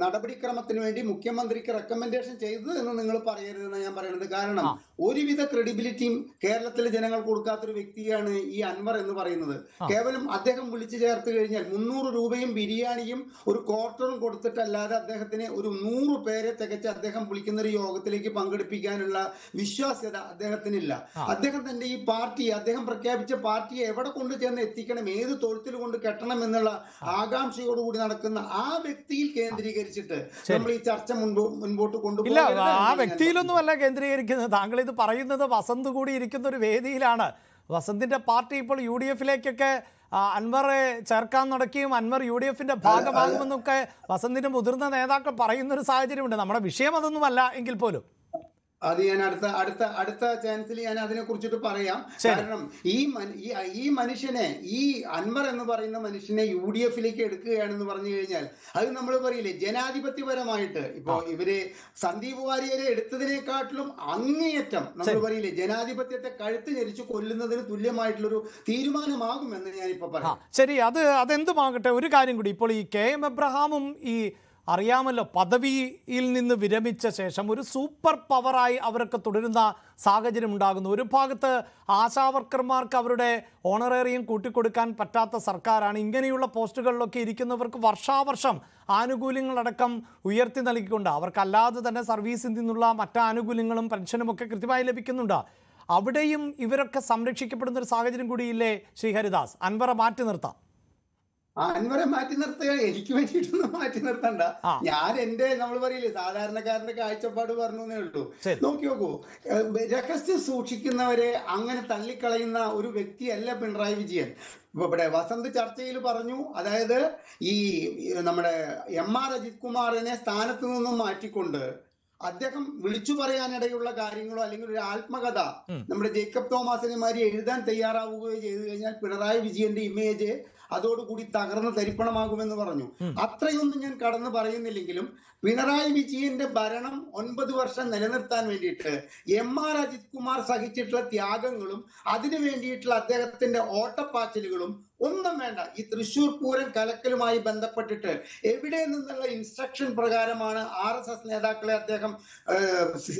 നടപടിക്രമത്തിന് വേണ്ടി മുഖ്യമന്ത്രിക്ക് റെക്കമെൻഡേഷൻ ചെയ്തത് എന്ന് നിങ്ങൾ പറയരുതെന്ന് ഞാൻ പറയുന്നത്. കാരണം ഒരുവിധ ക്രെഡിബിലിറ്റിയും കേരളത്തിലെ ജനങ്ങൾ കൊടുക്കാത്തൊരു വ്യക്തിയാണ് ഈ അൻവർ എന്ന് പറയുന്നത്. കേവലം അദ്ദേഹം വിളിച്ചു ചേർത്ത് കഴിഞ്ഞാൽ 300 രൂപയും ബിരിയാണിയും ഒരു ക്വാർട്ടറും കൊടുത്തിട്ടല്ലാതെ അദ്ദേഹത്തിന് ഒരു 100 പേരെ തികച്ച് അദ്ദേഹം വിളിക്കുന്ന ഒരു യോഗത്തിലേക്ക് പങ്കെടുപ്പിക്കാനുള്ള വിശ്വാസ്യത അദ്ദേഹത്തിനില്ല. അദ്ദേഹം തന്റെ ഈ പാർട്ടി, അദ്ദേഹം പ്രഖ്യാപിച്ച പാർട്ടിയെ എവിടെ കൊണ്ട് ചെന്ന് എത്തിക്കണം, ഏത് തൊഴുത്തിൽ കൊണ്ട് കെട്ടണം എന്നുള്ള ആകാംക്ഷയോടുകൂടി നടക്കുന്ന ആ വ്യക്തിയിൽ കേന്ദ്രീകരിച്ചിട്ട് നമ്മൾ ഈ ചർച്ച മുൻപോട്ട് കൊണ്ടുപോകും. ആ വ്യക്തിയിലൊന്നുമല്ല കേന്ദ്രീകരിക്കുന്നത്. താങ്കൾ ഇത് പറയുന്നത് വസന്ത് കൂടി ഇരിക്കുന്ന ഒരു വേദിയിലാണ്. വസന്തിന്റെ പാർട്ടി ഇപ്പോൾ UDF-ലേക്കൊക്കെ അൻവറെ ചേർക്കാൻ നടക്കുകയും അൻവർ UDF-ന്റെ ഭാഗമാകുമെന്നൊക്കെ വസന്തിന്റെ മുതിർന്ന നേതാക്കൾ പറയുന്ന ഒരു സാഹചര്യമുണ്ട്. നമ്മുടെ വിഷയം അതൊന്നുമല്ല എങ്കിൽ പോലും അത് ഞാൻ അടുത്ത ചാൻസിൽ ഞാൻ അതിനെ കുറിച്ചിട്ട് പറയാം. കാരണം ഈ മനുഷ്യനെ, ഈ അൻവർ എന്ന് പറയുന്ന മനുഷ്യനെ UDF-ലേക്ക് എടുക്കുകയാണെന്ന് പറഞ്ഞു കഴിഞ്ഞാൽ അത് നമ്മൾ പറയില്ലേ, ജനാധിപത്യപരമായിട്ട് ഇപ്പോ ഇവര് സന്ദീപ് വാര്യരെ എടുത്തതിനെക്കാട്ടിലും അങ്ങേയറ്റം നമ്മൾ പറയില്ലേ, ജനാധിപത്യത്തെ കഴുത്ത് ഞെരിച്ച് കൊല്ലുന്നതിന് തുല്യമായിട്ടുള്ളൊരു തീരുമാനമാകുമെന്ന് ഞാനിപ്പോ പറയാം. ശരി, അതെന്തുമാകട്ടെ, ഒരു കാര്യം കൂടി. ഇപ്പോൾ ഈ KM എബ്രഹാമും ഈ അറിയാമല്ലോ, പദവിയിൽ നിന്ന് വിരമിച്ച ശേഷം ഒരു സൂപ്പർ പവറായി അവരൊക്കെ തുടരുന്ന സാഹചര്യം ഉണ്ടാകുന്നു. ഒരു ഭാഗത്ത് ആശാവർക്കർമാർക്ക് അവരുടെ ഓണറേറിയം കൂട്ടിക്കൊടുക്കാൻ പറ്റാത്ത സർക്കാരാണ്. ഇങ്ങനെയുള്ള പോസ്റ്റുകളിലൊക്കെ ഇരിക്കുന്നവർക്ക് വർഷാവർഷം ആനുകൂല്യങ്ങളടക്കം ഉയർത്തി നൽകിക്കൊണ്ട് അവർക്കല്ലാതെ തന്നെ സർവീസിൽ നിന്നുള്ള മറ്റ് ആനുകൂല്യങ്ങളും പെൻഷനും ഒക്കെ കൃത്യമായി ലഭിക്കുന്നുണ്ട്. അവിടെയും ഇവരൊക്കെ സംരക്ഷിക്കപ്പെടുന്ന ഒരു സാഹചര്യം കൂടിയില്ലേ ശ്രീ ഹരിദാസ്? അൻവറെ മാറ്റി നിർത്താം. അൻവറെ മാറ്റി നിർത്തുക, എനിക്ക് വേണ്ടിയിട്ടൊന്നും മാറ്റി നിർത്തണ്ട. ഞാൻ എന്റെ നമ്മൾ പറയില്ലേ സാധാരണക്കാരന്റെ കാഴ്ചപ്പാട് പറഞ്ഞേ ഉള്ളൂ. നോക്കി നോക്കൂ, രഹസ്യം സൂക്ഷിക്കുന്നവരെ അങ്ങനെ തള്ളിക്കളയുന്ന ഒരു വ്യക്തിയല്ല പിണറായി വിജയൻ. ഇപ്പൊ ഇവിടെ വസന്ത് ചർച്ചയിൽ പറഞ്ഞു, അതായത് ഈ നമ്മുടെ എം.ആർ. അജിത് കുമാറിനെ സ്ഥാനത്ത് നിന്നും മാറ്റിക്കൊണ്ട് അദ്ദേഹം വിളിച്ചു പറയാനിടയുള്ള കാര്യങ്ങളോ അല്ലെങ്കിൽ ഒരു ആത്മകഥ നമ്മുടെ ജേക്കബ് തോമസിനെ മാതിരി എഴുതാൻ തയ്യാറാവുകയോ ചെയ്തു കഴിഞ്ഞാൽ പിണറായി വിജയന്റെ ഇമേജ് അതോടുകൂടി തകർന്ന് തരിപ്പണമാകുമെന്ന് പറഞ്ഞു. അത്രയൊന്നും ഞാൻ കടന്നു പറയുന്നില്ലെങ്കിലും പിണറായി വിജയന്റെ ഭരണം 9 വർഷം നിലനിർത്താൻ വേണ്ടിയിട്ട് എം.ആർ. അജിത് കുമാർ സഹിച്ചിട്ടുള്ള ത്യാഗങ്ങളും അതിനു വേണ്ടിയിട്ടുള്ള അദ്ദേഹത്തിന്റെ ഓട്ടപ്പാച്ചിലുകളും ഒന്നും വേണ്ട. ഈ തൃശ്ശൂർ പൂരം കലക്കലുമായി ബന്ധപ്പെട്ടിട്ട് എവിടെ നിന്നുള്ള ഇൻസ്ട്രക്ഷൻ പ്രകാരമാണ് RSS നേതാക്കളെ അദ്ദേഹം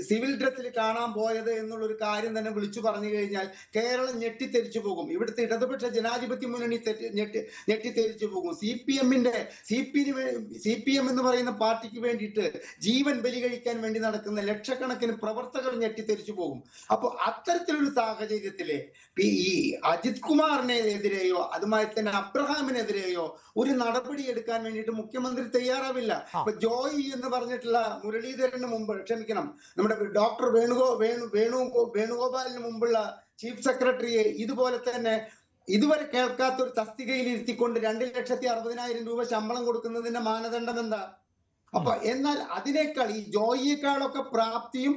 സിവിൽ ഡ്രസ്സിൽ കാണാൻ പോയത് എന്നുള്ളൊരു കാര്യം തന്നെ വിളിച്ചു പറഞ്ഞു കഴിഞ്ഞാൽ കേരളം ഞെട്ടിത്തെരിച്ചു പോകും. ഇവിടുത്തെ ഇടതുപക്ഷ ജനാധിപത്യ മുന്നണി ഞെട്ടിത്തെരിച്ചു പോകും. CPM എന്ന് പറയുന്ന പാർട്ടിക്ക് വേണ്ടിയിട്ട് ജീവൻ ബലി കഴിക്കാൻ വേണ്ടി നടക്കുന്ന ലക്ഷക്കണക്കിന് പ്രവർത്തകർ ഞെട്ടിത്തെരിച്ചു പോകും. അപ്പൊ അത്തരത്തിലൊരു സാഹചര്യത്തില് ഈ അജിത് കുമാറിനെതിരെയോ അതുമായി തന്നെ അബ്രഹാമിനെതിരെയോ ഒരു നടപടി എടുക്കാൻ വേണ്ടിയിട്ട് മുഖ്യമന്ത്രി തയ്യാറാവില്ല. ഇപ്പൊ ജോയി എന്ന് പറഞ്ഞിട്ടുള്ള മുരളീധരന് മുമ്പ്, ക്ഷമിക്കണം, നമ്മുടെ ഡോക്ടർ വേണുഗോപാലിന് മുമ്പുള്ള ചീഫ് സെക്രട്ടറിയെ ഇതുപോലെ തന്നെ ഇതുവരെ കേൾക്കാത്ത ഒരു തസ്തികയിൽ ഇരുത്തിക്കൊണ്ട് 2,60,000 രൂപ ശമ്പളം കൊടുക്കുന്നതിന്റെ മാനദണ്ഡം എന്താ? അപ്പൊ എന്നാൽ അതിനേക്കാൾ ഈ ജോയിയേക്കാളൊക്കെ പ്രാപ്തിയും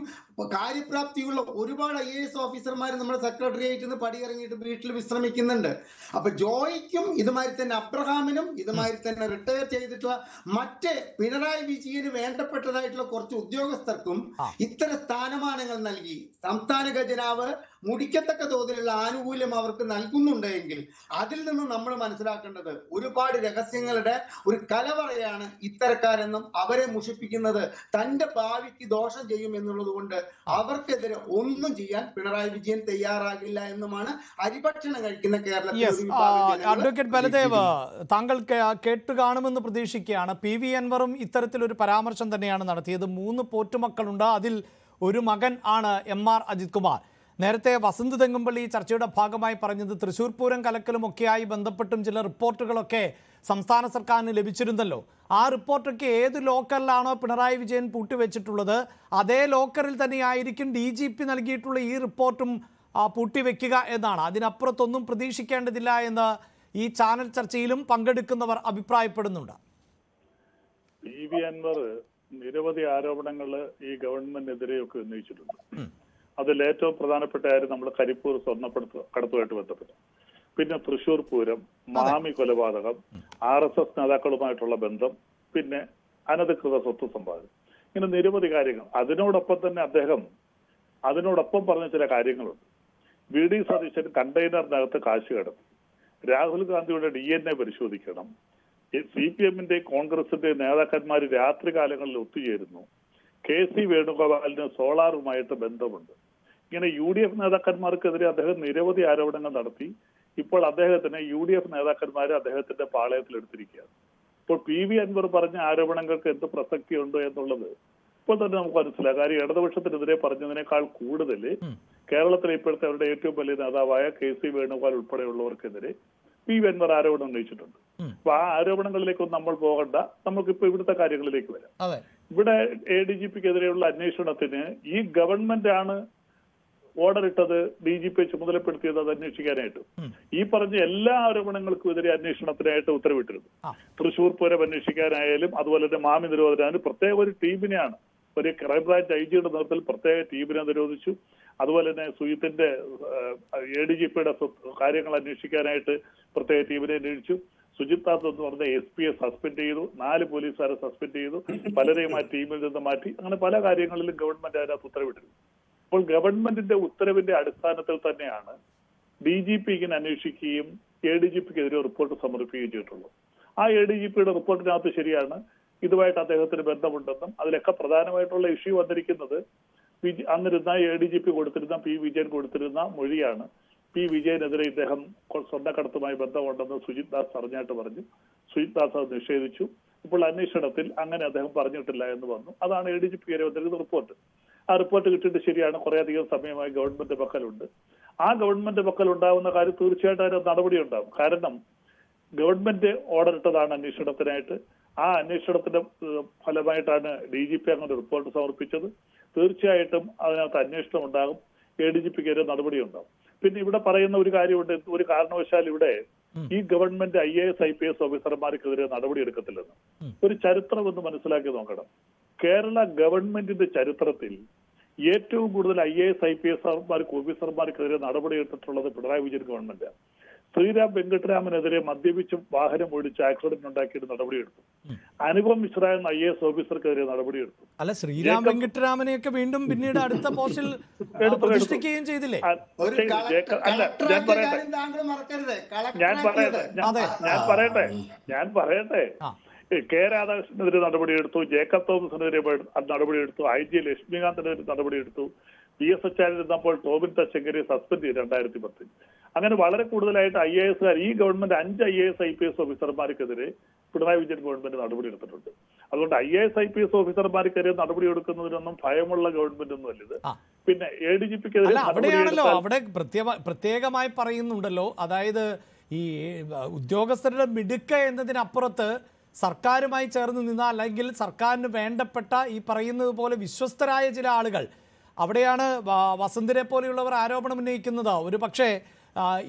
കാര്യപ്രാപ്തിയുള്ള ഒരുപാട് IAS ഓഫീസർമാർ നമ്മുടെ സെക്രട്ടറിയേറ്റിൽ നിന്ന് പടിയിറങ്ങിയിട്ട് വീട്ടിൽ വിശ്രമിക്കുന്നുണ്ട്. അപ്പൊ ജോയിക്കും ഇതുമാതിരി തന്നെ അബ്രഹാമിനും ഇതുമാതിരി തന്നെ റിട്ടയർ ചെയ്തിട്ടുള്ള മറ്റ് പിണറായി വിജയന് വേണ്ടപ്പെട്ടതായിട്ടുള്ള കുറച്ച് ഉദ്യോഗസ്ഥർക്കും ഇത്തരം സ്ഥാനമാനങ്ങൾ നൽകി സംസ്ഥാന ഖജനാവ് മുടിക്കത്തക്ക തോതിലുള്ള ആനുകൂല്യം അവർക്ക് നൽകുന്നുണ്ടെങ്കിൽ അതിൽ നിന്ന് നമ്മൾ മനസ്സിലാക്കേണ്ടത് ഒരുപാട് രഹസ്യങ്ങളുടെ ഒരു കലവറയാണ് ഇത്തരക്കാരെന്നും അവരെ മുഷിപ്പിക്കുന്നത് തന്റെ ഭാവിക്ക് ദോഷം ചെയ്യും എന്നുള്ളത് കൊണ്ട് അവർക്കെതിരെ ഒന്നും ചെയ്യാൻ പിണറായി വിജയൻ തയ്യാറാകില്ല എന്നുമാണ് അരിഭക്ഷണം കഴിക്കുന്ന കേരളത്തിലെ ഒരു വിഭാഗം ജനങ്ങൾ അഡ്വക്കേറ്റ് ബലദേവ്, താങ്കൾ കേട്ട് കാണുമെന്ന് പ്രതീക്ഷിക്കുകയാണ്. PV അൻവറും ഇത്തരത്തിലൊരു പരാമർശം തന്നെയാണ് നടത്തിയത്. 3 പോറ്റുമക്കളുണ്ട്, അതിൽ ഒരു മകൻ ആണ് MR അജിത് കുമാർ. നേരത്തെ വസന്ത് തെങ്ങുംപള്ളി ചർച്ചയുടെ ഭാഗമായി പറഞ്ഞത് തൃശ്ശൂർ പൂരം കലക്കലുമൊക്കെയായി ബന്ധപ്പെട്ടും ചില റിപ്പോർട്ടുകളൊക്കെ സംസ്ഥാന സർക്കാരിന് ലഭിച്ചിരുന്നല്ലോ. ആ റിപ്പോർട്ടൊക്കെ ഏത് ലോക്കറിലാണോ പിണറായി വിജയൻ പൂട്ടിവെച്ചിട്ടുള്ളത് അതേ ലോക്കറിൽ തന്നെയായിരിക്കും DGP നൽകിയിട്ടുള്ള ഈ റിപ്പോർട്ടും പൂട്ടിവെക്കുക എന്നാണ്. അതിനപ്പുറത്തൊന്നും പ്രതീക്ഷിക്കേണ്ടതില്ല എന്ന് ഈ ചാനൽ ചർച്ചയിലും പങ്കെടുക്കുന്നവർ അഭിപ്രായപ്പെടുന്നുണ്ട്. PV അൻവർ നിരവധി ആരോപണങ്ങൾ ഈ ഗവൺമെന്റിനെതിരെയൊക്കെ ഉന്നയിച്ചിട്ടുണ്ട്. അതിൽ ഏറ്റവും പ്രധാനപ്പെട്ട കാര്യം നമ്മൾ കരിപ്പൂർ കടത്തുമായിട്ട് ബന്ധപ്പെട്ടു, പിന്നെ തൃശൂർ പൂരം, മാമി കൊലപാതകം, RSS നേതാക്കളുമായിട്ടുള്ള ബന്ധം, പിന്നെ അനധികൃത സ്വത്ത് സമ്പാദനം, ഇങ്ങനെ നിരവധി കാര്യങ്ങൾ. അതിനോടൊപ്പം തന്നെ അദ്ദേഹം പറഞ്ഞ ചില കാര്യങ്ങളുണ്ട്. VD സതീശൻ കണ്ടെയ്നറിനകത്ത് കാശ് കടത്തി, രാഹുൽ ഗാന്ധിയുടെ DNA പരിശോധിക്കണം, CPM-ന്റെ കോൺഗ്രസിന്റെ നേതാക്കന്മാർ രാത്രികാലങ്ങളിൽ ഒത്തുചേരുന്നു, KC വേണുഗോപാലിന് സോളാറുമായിട്ട് ബന്ധമുണ്ട്. ഇങ്ങനെ UDF നേതാക്കന്മാർക്കെതിരെ അദ്ദേഹം നിരവധി ആരോപണങ്ങൾ നടത്തി. ഇപ്പോൾ അദ്ദേഹത്തിന് UDF നേതാക്കന്മാർ അദ്ദേഹത്തിന്റെ പാളയത്തിലെടുത്തിരിക്കുകയാണ്. ഇപ്പോൾ PV അൻവർ പറഞ്ഞ ആരോപണങ്ങൾക്ക് എന്ത് പ്രസക്തിയുണ്ടോ എന്നുള്ളത് ഇപ്പോൾ തന്നെ നമുക്ക് മനസ്സിലാക്കാം. കാര്യം ഇടതുപക്ഷത്തിനെതിരെ പറഞ്ഞതിനേക്കാൾ കൂടുതൽ കേരളത്തിലെ ഇപ്പോഴത്തെ അവരുടെ ഏറ്റവും വലിയ നേതാവായ KC വേണുഗോപാൽ ഉൾപ്പെടെയുള്ളവർക്കെതിരെ PV അൻവർ ആരോപണം ഉന്നയിച്ചിട്ടുണ്ട്. അപ്പൊ ആ ആരോപണങ്ങളിലേക്കൊന്നും നമ്മൾ പോകണ്ട, നമുക്കിപ്പോ ഇവിടുത്തെ കാര്യങ്ങളിലേക്ക് വരാം. ഇവിടെ ADGP-ക്കെതിരെയുള്ള അന്വേഷണത്തിന് ഈ ഗവൺമെന്റ് ആണ് ഓർഡർ ഇട്ടത്, DGP ചുമതലപ്പെടുത്തിയത് അത് അന്വേഷിക്കാനായിട്ട്. ഈ പറഞ്ഞ എല്ലാ ആരോപണങ്ങൾക്കും എതിരെ അന്വേഷണത്തിനായിട്ട് ഉത്തരവിട്ടിരുന്നു. തൃശൂർ പൂരം അന്വേഷിക്കാനായാലും അതുപോലെ തന്നെ മാമി നിരോധനായാലും പ്രത്യേക ഒരു ടീമിനെയാണ്, ഒരു ക്രൈംബ്രാഞ്ച് IG-യുടെ നേതൃത്വത്തിൽ പ്രത്യേക ടീമിനെ നിരോധിച്ചു. അതുപോലെ തന്നെ സുജിത്തിന്റെ ADGP-യുടെ കാര്യങ്ങൾ അന്വേഷിക്കാനായിട്ട് പ്രത്യേക ടീമിനെ നിയോഗിച്ചു. സുജിത് ദാസ് എന്ന് പറഞ്ഞ SP-യെ സസ്പെൻഡ് ചെയ്തു, 4 പോലീസുകാരെ സസ്പെൻഡ് ചെയ്തു, പലരെയും ആ ടീമിൽ നിന്ന് മാറ്റി. അങ്ങനെ പല കാര്യങ്ങളിലും ഗവൺമെന്റ് അതിനകത്ത് ഉത്തരവിട്ടിരുന്നു. അപ്പോൾ ഗവൺമെന്റിന്റെ ഉത്തരവിന്റെ അടിസ്ഥാനത്തിൽ തന്നെയാണ് DGP ഇങ്ങനെ അന്വേഷിക്കുകയും ADGP-ക്കെതിരെ റിപ്പോർട്ട് സമർപ്പിക്കുകയും ചെയ്തിട്ടുള്ളത്. ആ ADGP-യുടെ റിപ്പോർട്ടിനകത്ത് ശരിയാണ് ഇതുമായിട്ട് അദ്ദേഹത്തിന് ബന്ധമുണ്ടെന്നും അതിലൊക്കെ പ്രധാനമായിട്ടുള്ള ഇഷ്യൂ വന്നിരിക്കുന്നത് അന്നിരുന്ന ADGP കൊടുത്തിരുന്ന P. വിജയൻ കൊടുത്തിരുന്ന മൊഴിയാണ്. P. വിജയനെതിരെ ഇദ്ദേഹം സ്വർണ്ണക്കടത്തുമായി ബന്ധമുണ്ടെന്ന് സുജിത് ദാസ് അറിഞ്ഞായിട്ട് പറഞ്ഞു. സുജിത് ദാസ് അത് നിഷേധിച്ചു. ഇപ്പോൾ അന്വേഷണത്തിൽ അങ്ങനെ അദ്ദേഹം പറഞ്ഞിട്ടില്ല എന്ന് വന്നു. അതാണ് ADGP-ക്കെതിരെ വന്നിരുന്ന റിപ്പോർട്ട്. ആ റിപ്പോർട്ട് കിട്ടിയിട്ട് ശരിയാണ്, കുറേയധികം സമയമായി ഗവൺമെന്റ് പക്കലുണ്ട്. ആ ഗവൺമെന്റ് പക്കൽ ഉണ്ടാവുന്ന കാര്യം തീർച്ചയായിട്ടും അതിന് നടപടി ഉണ്ടാവും. കാരണം ഗവൺമെന്റ് ഓർഡർ ഇട്ടതാണ് അന്വേഷണത്തിനായിട്ട്. ആ അന്വേഷണത്തിന്റെ ഫലമായിട്ടാണ് DGP അങ്ങനെ റിപ്പോർട്ട് സമർപ്പിച്ചത്. തീർച്ചയായിട്ടും അതിനകത്ത് അന്വേഷണം ഉണ്ടാകും, ADGP-ക്കെതിരെ നടപടി ഉണ്ടാകും. പിന്നെ ഇവിടെ പറയുന്ന ഒരു കാര്യമുണ്ട്, ഒരു കാരണവശാൽ ഇവിടെ ഈ ഗവൺമെന്റ് IAS IPS ഓഫീസർമാർക്കെതിരെ നടപടി എടുക്കത്തില്ലെന്ന്. ഒരു ചരിത്രം ഒന്ന് മനസ്സിലാക്കി നോക്കണം. കേരള ഗവൺമെന്റിന്റെ ചരിത്രത്തിൽ ഏറ്റവും കൂടുതൽ IAS IPS ഓഫീസർമാർക്കെതിരെ നടപടിയെടുത്തിട്ടുള്ളത് പിണറായി വിജയൻ ഗവൺമെന്റാണ്. ശ്രീരാം വെങ്കട്ടരാമനെതിരെ മദ്യപിച്ച് വാഹനം ഓടിച്ച് ആക്സിഡന്റ് ഉണ്ടാക്കിയിട്ട് നടപടിയെടുത്തു. അനുപം മിശ്ര എന്ന IAS ഓഫീസർക്കെതിരെ നടപടിയെടുത്തു. അല്ല, ശ്രീരാം വെങ്കട്ടരാമനെയൊക്കെ വീണ്ടും പിന്നീട് അടുത്ത പോസ്റ്റിൽ പ്രതിഷ്ഠിക്കുകയും ചെയ്തില്ലേ? ഞാൻ പറയട്ടെ K. രാധാകൃഷ്ണനെതിരെ നടപടിയെടുത്തു, ജേക്കബ് തോമസിനെതിരെ നടപടിയെടുത്തു, IG ലക്ഷ്മികാന്തിനെതിരെ നടപടിയെടുത്തു, PS ഇരുന്നപ്പോൾ ടോബിൻ തച്ചങ്കരെ സസ്പെൻഡ് ചെയ്തു 2010. അങ്ങനെ വളരെ കൂടുതലായിട്ട് IAS-കാർ ഈ ഗവൺമെന്റ് 5 IAS IPS ഓഫീസർമാർക്കെതിരെ പിണറായി വിജയൻ ഗവൺമെന്റ് നടപടിയെടുത്തിട്ടുണ്ട്. അതുകൊണ്ട് IAS IPS ഓഫീസർമാർക്കെതിരെ നടപടിയെടുക്കുന്നതിനൊന്നും ഭയമുള്ള ഗവൺമെന്റ് ഒന്നും അല്ലത്. പിന്നെ ADGP-ക്കെതിരെ അവിടെയാണല്ലോ അവിടെ പ്രത്യേകമായി പറയുന്നുണ്ടല്ലോ, അതായത് ഈ ഉദ്യോഗസ്ഥരുടെ മിടുക്ക് എന്നതിനപ്പുറത്ത് സർക്കാരുമായി ചേർന്ന് നിന്ന, അല്ലെങ്കിൽ സർക്കാരിന് വേണ്ടപ്പെട്ട ഈ പറയുന്നത് പോലെ വിശ്വസ്തരായ ചില ആളുകൾ, അവിടെയാണ് വസന്തിനെ പോലെയുള്ളവർ ആരോപണം ഉന്നയിക്കുന്നത്. ഒരു പക്ഷേ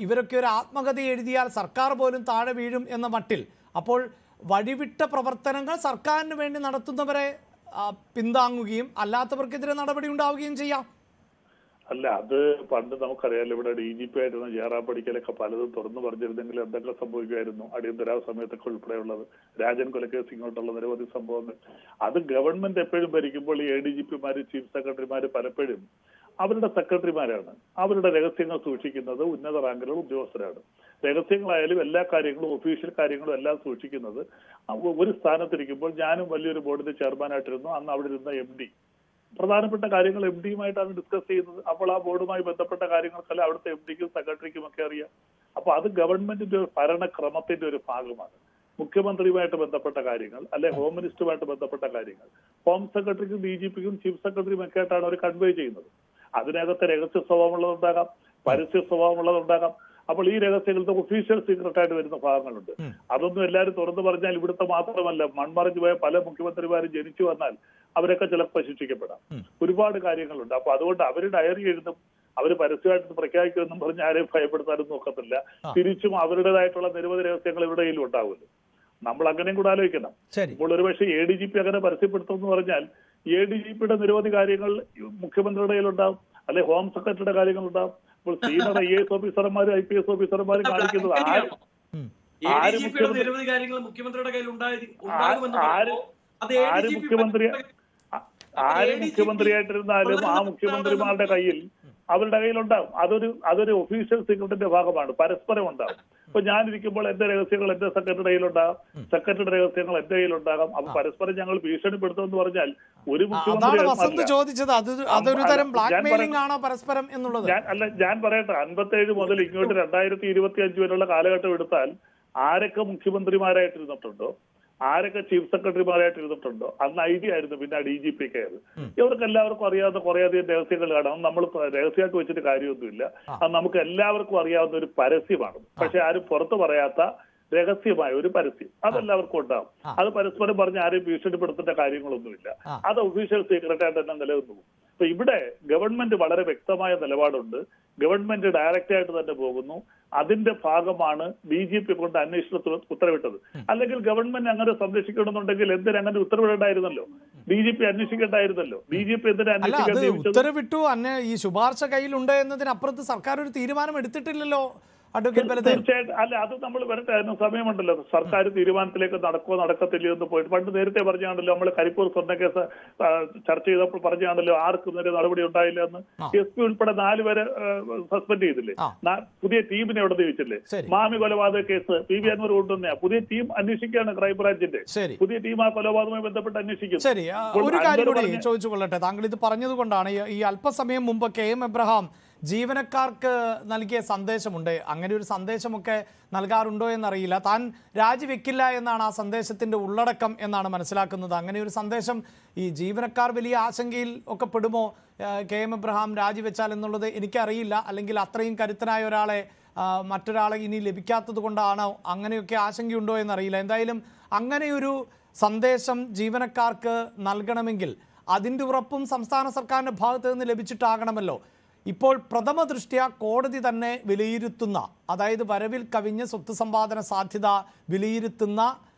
ഇവരൊക്കെ ഒരു ആത്മകഥ എഴുതിയാൽ സർക്കാർ പോലും താഴെ വീഴും എന്ന മട്ടിൽ. അപ്പോൾ വഴിവിട്ട പ്രവർത്തനങ്ങൾ സർക്കാരിന് വേണ്ടി നടത്തുന്നവരെ പിന്താങ്ങുകയും അല്ലാത്തവർക്കെതിരെ നടപടി ഉണ്ടാവുകയും ചെയ്യാം. അല്ല, അത് പണ്ട് നമുക്കറിയാലോ, ഇവിടെ DGP ആയിരുന്ന ജയറാം പടിക്കലൊക്കെ പലതും തുറന്നു പറഞ്ഞിരുന്നെങ്കിൽ എന്തൊക്കെ സംഭവിക്കുമായിരുന്നു. അടിയന്തരാവസ്ഥ സമയത്തൊക്കെ ഉൾപ്പെടെയുള്ളത്, രാജൻ കൊലക്കേസ് ഇങ്ങോട്ടുള്ള നിരവധി സംഭവങ്ങൾ. അത് ഗവൺമെന്റ് എപ്പോഴും ഭരിക്കുമ്പോൾ ഈ ADGP-മാര് ചീഫ് സെക്രട്ടറിമാര് പലപ്പോഴും അവരുടെ സെക്രട്ടറിമാരാണ്. അവരുടെ രഹസ്യങ്ങൾ സൂക്ഷിക്കുന്നത് ഉന്നത റാങ്കിലുള്ള ഉദ്യോഗസ്ഥരാണ്. രഹസ്യങ്ങളായാലും എല്ലാ കാര്യങ്ങളും ഒഫീഷ്യൽ കാര്യങ്ങളും എല്ലാം സൂക്ഷിക്കുന്നത് ഒരു സ്ഥാനത്തിരിക്കുമ്പോൾ, ഞാനും വലിയൊരു ബോർഡിന്റെ ചെയർമാനായിട്ടിരുന്നു, അന്ന് അവിടെ ഇരുന്ന MD പ്രധാനപ്പെട്ട കാര്യങ്ങൾ എം ഡിയുമായിട്ടാണ് ഡിസ്കസ് ചെയ്യുന്നത്. അപ്പോൾ ആ ബോർഡുമായി ബന്ധപ്പെട്ട കാര്യങ്ങൾക്കെല്ലാം അവിടുത്തെ എം ഡിക്കും സെക്രട്ടറിക്കും ഒക്കെ അറിയാം. അപ്പൊ അത് ഗവൺമെന്റിന്റെ ഒരു ഭരണക്രമത്തിന്റെ ഒരു ഭാഗമാണ്. മുഖ്യമന്ത്രിയുമായിട്ട് ബന്ധപ്പെട്ട കാര്യങ്ങൾ, അല്ലെ ഹോം മിനിസ്റ്ററുമായിട്ട് ബന്ധപ്പെട്ട കാര്യങ്ങൾ ഹോം സെക്രട്ടറിക്കും ഡി ജി പിക്കും ചീഫ് സെക്രട്ടറിയും ഒക്കെ ആയിട്ടാണ് അവർ കൺവേ ചെയ്യുന്നത്. അതിനകത്ത് രഹസ്യ സ്വഭാവമുള്ളതുണ്ടാകാം, പരസ്യ സ്വഭാവമുള്ളതുണ്ടാകാം. അപ്പോൾ ഈ രഹസ്യങ്ങളുടെ ഒഫീഷ്യൽ സീക്രട്ടായിട്ട് വരുന്ന ഭാഗങ്ങളുണ്ട്. അതൊന്നും എല്ലാവരും തുറന്നു പറഞ്ഞാൽ ഇവിടുത്തെ മാത്രമല്ല, മൺമറഞ്ഞു പോയ പല മുഖ്യമന്ത്രിമാരും ജനിച്ചു വന്നാൽ അവരൊക്കെ ചിലപ്പോൾ ശിക്ഷിക്കപ്പെടാം. ഒരുപാട് കാര്യങ്ങളുണ്ട്. അപ്പൊ അതുകൊണ്ട് അവർ ഡയറി എഴുതും, അവർ പരസ്യമായിട്ട് പ്രഖ്യാപിക്കുമെന്നും പറഞ്ഞ് ആരെയും ഭയപ്പെടുത്താനും നോക്കത്തില്ല. തിരിച്ചും അവരുടേതായിട്ടുള്ള നിരവധി രഹസ്യങ്ങൾ ഇവരുടെ കയ്യിൽ ഉണ്ടാവുമല്ലോ. നമ്മൾ അങ്ങനെയും കൂടെ ആലോചിക്കണം. ഇപ്പോൾ ഒരുപക്ഷെ എ ഡി ജി പി അങ്ങനെ പരസ്യപ്പെടുത്തുമെന്ന് പറഞ്ഞാൽ എ ഡി ജി പിയുടെ നിരവധി കാര്യങ്ങൾ മുഖ്യമന്ത്രിയുടെ കയ്യിലുണ്ടാവും, അല്ലെ ഹോം സെക്രട്ടറിയുടെ കാര്യങ്ങളുണ്ടാവും. ഇപ്പോൾ സീനിയർ IAS ഓഫീസർമാരും IPS ഓഫീസർമാരും കാണിക്കുന്നത് ആര് മുഖ്യമന്ത്രിയായിട്ടിരുന്നാലും ആ മുഖ്യമന്ത്രിമാരുടെ കയ്യിൽ അവരുടെ കയ്യിലുണ്ടാവും. അതൊരു ഒഫീഷ്യൽ സീക്രട്ടിന്റെ ഭാഗമാണ്, പരസ്പരം ഉണ്ടാകും. ഇപ്പൊ ഞാനിരിക്കുമ്പോൾ എന്റെ രഹസ്യങ്ങൾ എന്റെ സെക്രട്ടറിയുടെ കയ്യിലുണ്ടാകും, സെക്രട്ടറിയുടെ രഹസ്യങ്ങൾ എന്റെ കയ്യിലുണ്ടാകാം. അപ്പൊ പരസ്പരം ഞങ്ങൾ ഭീഷണിപ്പെടുത്തുമെന്ന് പറഞ്ഞാൽ ഒരു മുഖ്യമന്ത്രി ചോദിച്ചത് അതൊരു തരം ബ്ലാക്ക്മെയിലിംഗ് ആണോ പരസ്പരം എന്നുള്ളത്? ഞാൻ പറയട്ടെ, 57 മുതൽ ഇങ്ങോട്ട് 2025 വരെയുള്ള കാലഘട്ടം എടുത്താൽ ആരൊക്കെ മുഖ്യമന്ത്രിമാരായിട്ടിരുന്നിട്ടുണ്ടോ, ആരൊക്കെ ചീഫ് സെക്രട്ടറിമാരായിട്ടിരുന്നിട്ടുണ്ടോ, അന്ന് ID ആയിരുന്നു, പിന്നെ DGP ഒക്കെ ആയിരുന്നു. ഇവർക്ക് എല്ലാവർക്കും അറിയാവുന്ന കുറേയധികം രഹസ്യങ്ങൾ കാണാം. നമ്മൾ രഹസ്യമായിട്ട് വെച്ചിട്ട് കാര്യമൊന്നുമില്ല. അത് നമുക്ക് എല്ലാവർക്കും അറിയാവുന്ന ഒരു പരസ്യമാണ്. പക്ഷെ ആരും പുറത്തു പറയാത്ത രഹസ്യമായ ഒരു പരസ്യം അതെല്ലാവർക്കും ഉണ്ടാവും. അത് പരസ്പരം പറഞ്ഞ് ആരെയും ഭീഷണിപ്പെടുത്തേണ്ട കാര്യങ്ങളൊന്നുമില്ല. അത് ഒഫീഷ്യൽ സീക്രട്ടായിട്ട് തന്നെ നിലനിന്നു. അപ്പൊ ഇവിടെ ഗവൺമെന്റ് വളരെ വ്യക്തമായ നിലപാടുണ്ട്. ഗവൺമെന്റ് ഡയറക്റ്റ് ആയിട്ട് തന്നെ പോകുന്നു. അതിന്റെ ഭാഗമാണ് DGP കൊണ്ട് അന്വേഷണത്തിന് ഉത്തരവിട്ടത്. അല്ലെങ്കിൽ ഗവൺമെന്റ് അങ്ങനെ സംരക്ഷിക്കണമെന്നുണ്ടെങ്കിൽ എന്തിനങ്ങനെ ഉത്തരവിടേണ്ടായിരുന്നല്ലോ, DGP അന്വേഷിക്കേണ്ടായിരുന്നല്ലോ. DGP എന്തിനാ അന്വേഷിക്കാൻ ഉത്തരവിട്ടു? ഈ ശുപാർശ കയ്യിലുണ്ട് എന്നതിനപ്പുറത്ത് സർക്കാർ ഒരു തീരുമാനം എടുത്തിട്ടില്ലല്ലോ അഡ്വക്കേറ്റ് ബലദേവ്. തീർച്ചയായിട്ടും അല്ല, അത് നമ്മൾ വരട്ടെ, അതിന് സമയമുണ്ടല്ലോ. സർക്കാർ തീരുമാനത്തിലേക്ക് നടക്കുമോ നടക്കത്തില്ലയോ എന്ന് പോയിട്ട് പണ്ട് നേരത്തെ പറഞ്ഞാണല്ലോ, നമ്മൾ കരിപ്പൂർ സ്വർണ്ണക്കേസ് ചർച്ച ചെയ്തപ്പോൾ പറഞ്ഞാണല്ലോ ആർക്കും നേരെ നടപടി ഉണ്ടായില്ല എന്ന്. SP ഉൾപ്പെടെ 4 പേരെ സസ്പെൻഡ് ചെയ്തില്ലേ, പുതിയ ടീമിനെ അവിടെ നിയമിച്ചില്ലേ. മാമി കൊലപാതക കേസ് PV അൻവർ കൊണ്ടുവന്ന പുതിയ ടീം അന്വേഷിക്കുകയാണ്, ക്രൈംബ്രാഞ്ചിന്റെ പുതിയ ടീം ആ കൊലപാതകവുമായി ബന്ധപ്പെട്ട് അന്വേഷിക്കുന്നു. ശരി, ഒരു കാര്യം കൂടി ചോദിച്ചു കൊള്ളട്ടെ. താങ്കൾ ഇത് പറഞ്ഞത് കൊണ്ടാണ് ഈ അല്പസമയം മുമ്പ് KM എബ്രഹാം ജീവനക്കാർക്ക് നൽകിയ സന്ദേശമുണ്ട്. അങ്ങനെ ഒരു സന്ദേശമൊക്കെ നൽകാറുണ്ടോ എന്നറിയില്ല. താൻ രാജിവെക്കില്ല എന്നാണ് ആ സന്ദേശത്തിന്റെ ഉള്ളടക്കം എന്നാണ് മനസ്സിലാക്കുന്നത്. അങ്ങനെ ഒരു സന്ദേശം ഈ ജീവനക്കാർ വലിയ ആശങ്കയിൽ ഒക്കെ പെടുമോ, KM എബ്രഹാം രാജിവെച്ചാൽ എന്നുള്ളത് എനിക്കറിയില്ല. അല്ലെങ്കിൽ അത്രയും കരുത്തനായ ഒരാളെ മറ്റൊരാളെ ഇനി ലഭിക്കാത്തത് കൊണ്ടാണോ അങ്ങനെയൊക്കെ ആശങ്കയുണ്ടോ എന്നറിയില്ല. എന്തായാലും അങ്ങനെയൊരു സന്ദേശം ജീവനക്കാർക്ക് നൽകണമെങ്കിൽ അതിൻ്റെ ഉറപ്പും സംസ്ഥാന സർക്കാരിൻ്റെ ഭാഗത്ത് നിന്ന് ലഭിച്ചിട്ടാകണമല്ലോ. ഇപ്പോൾ പ്രഥമ ദൃഷ്ട്യാ കോടതി തന്നെ വിലയിരുത്തുന്ന, അതായത് വരവിൽ കവിഞ്ഞ സ്വത്ത് സമ്പാദന സാധ്യത വിലയിരുത്തുന്ന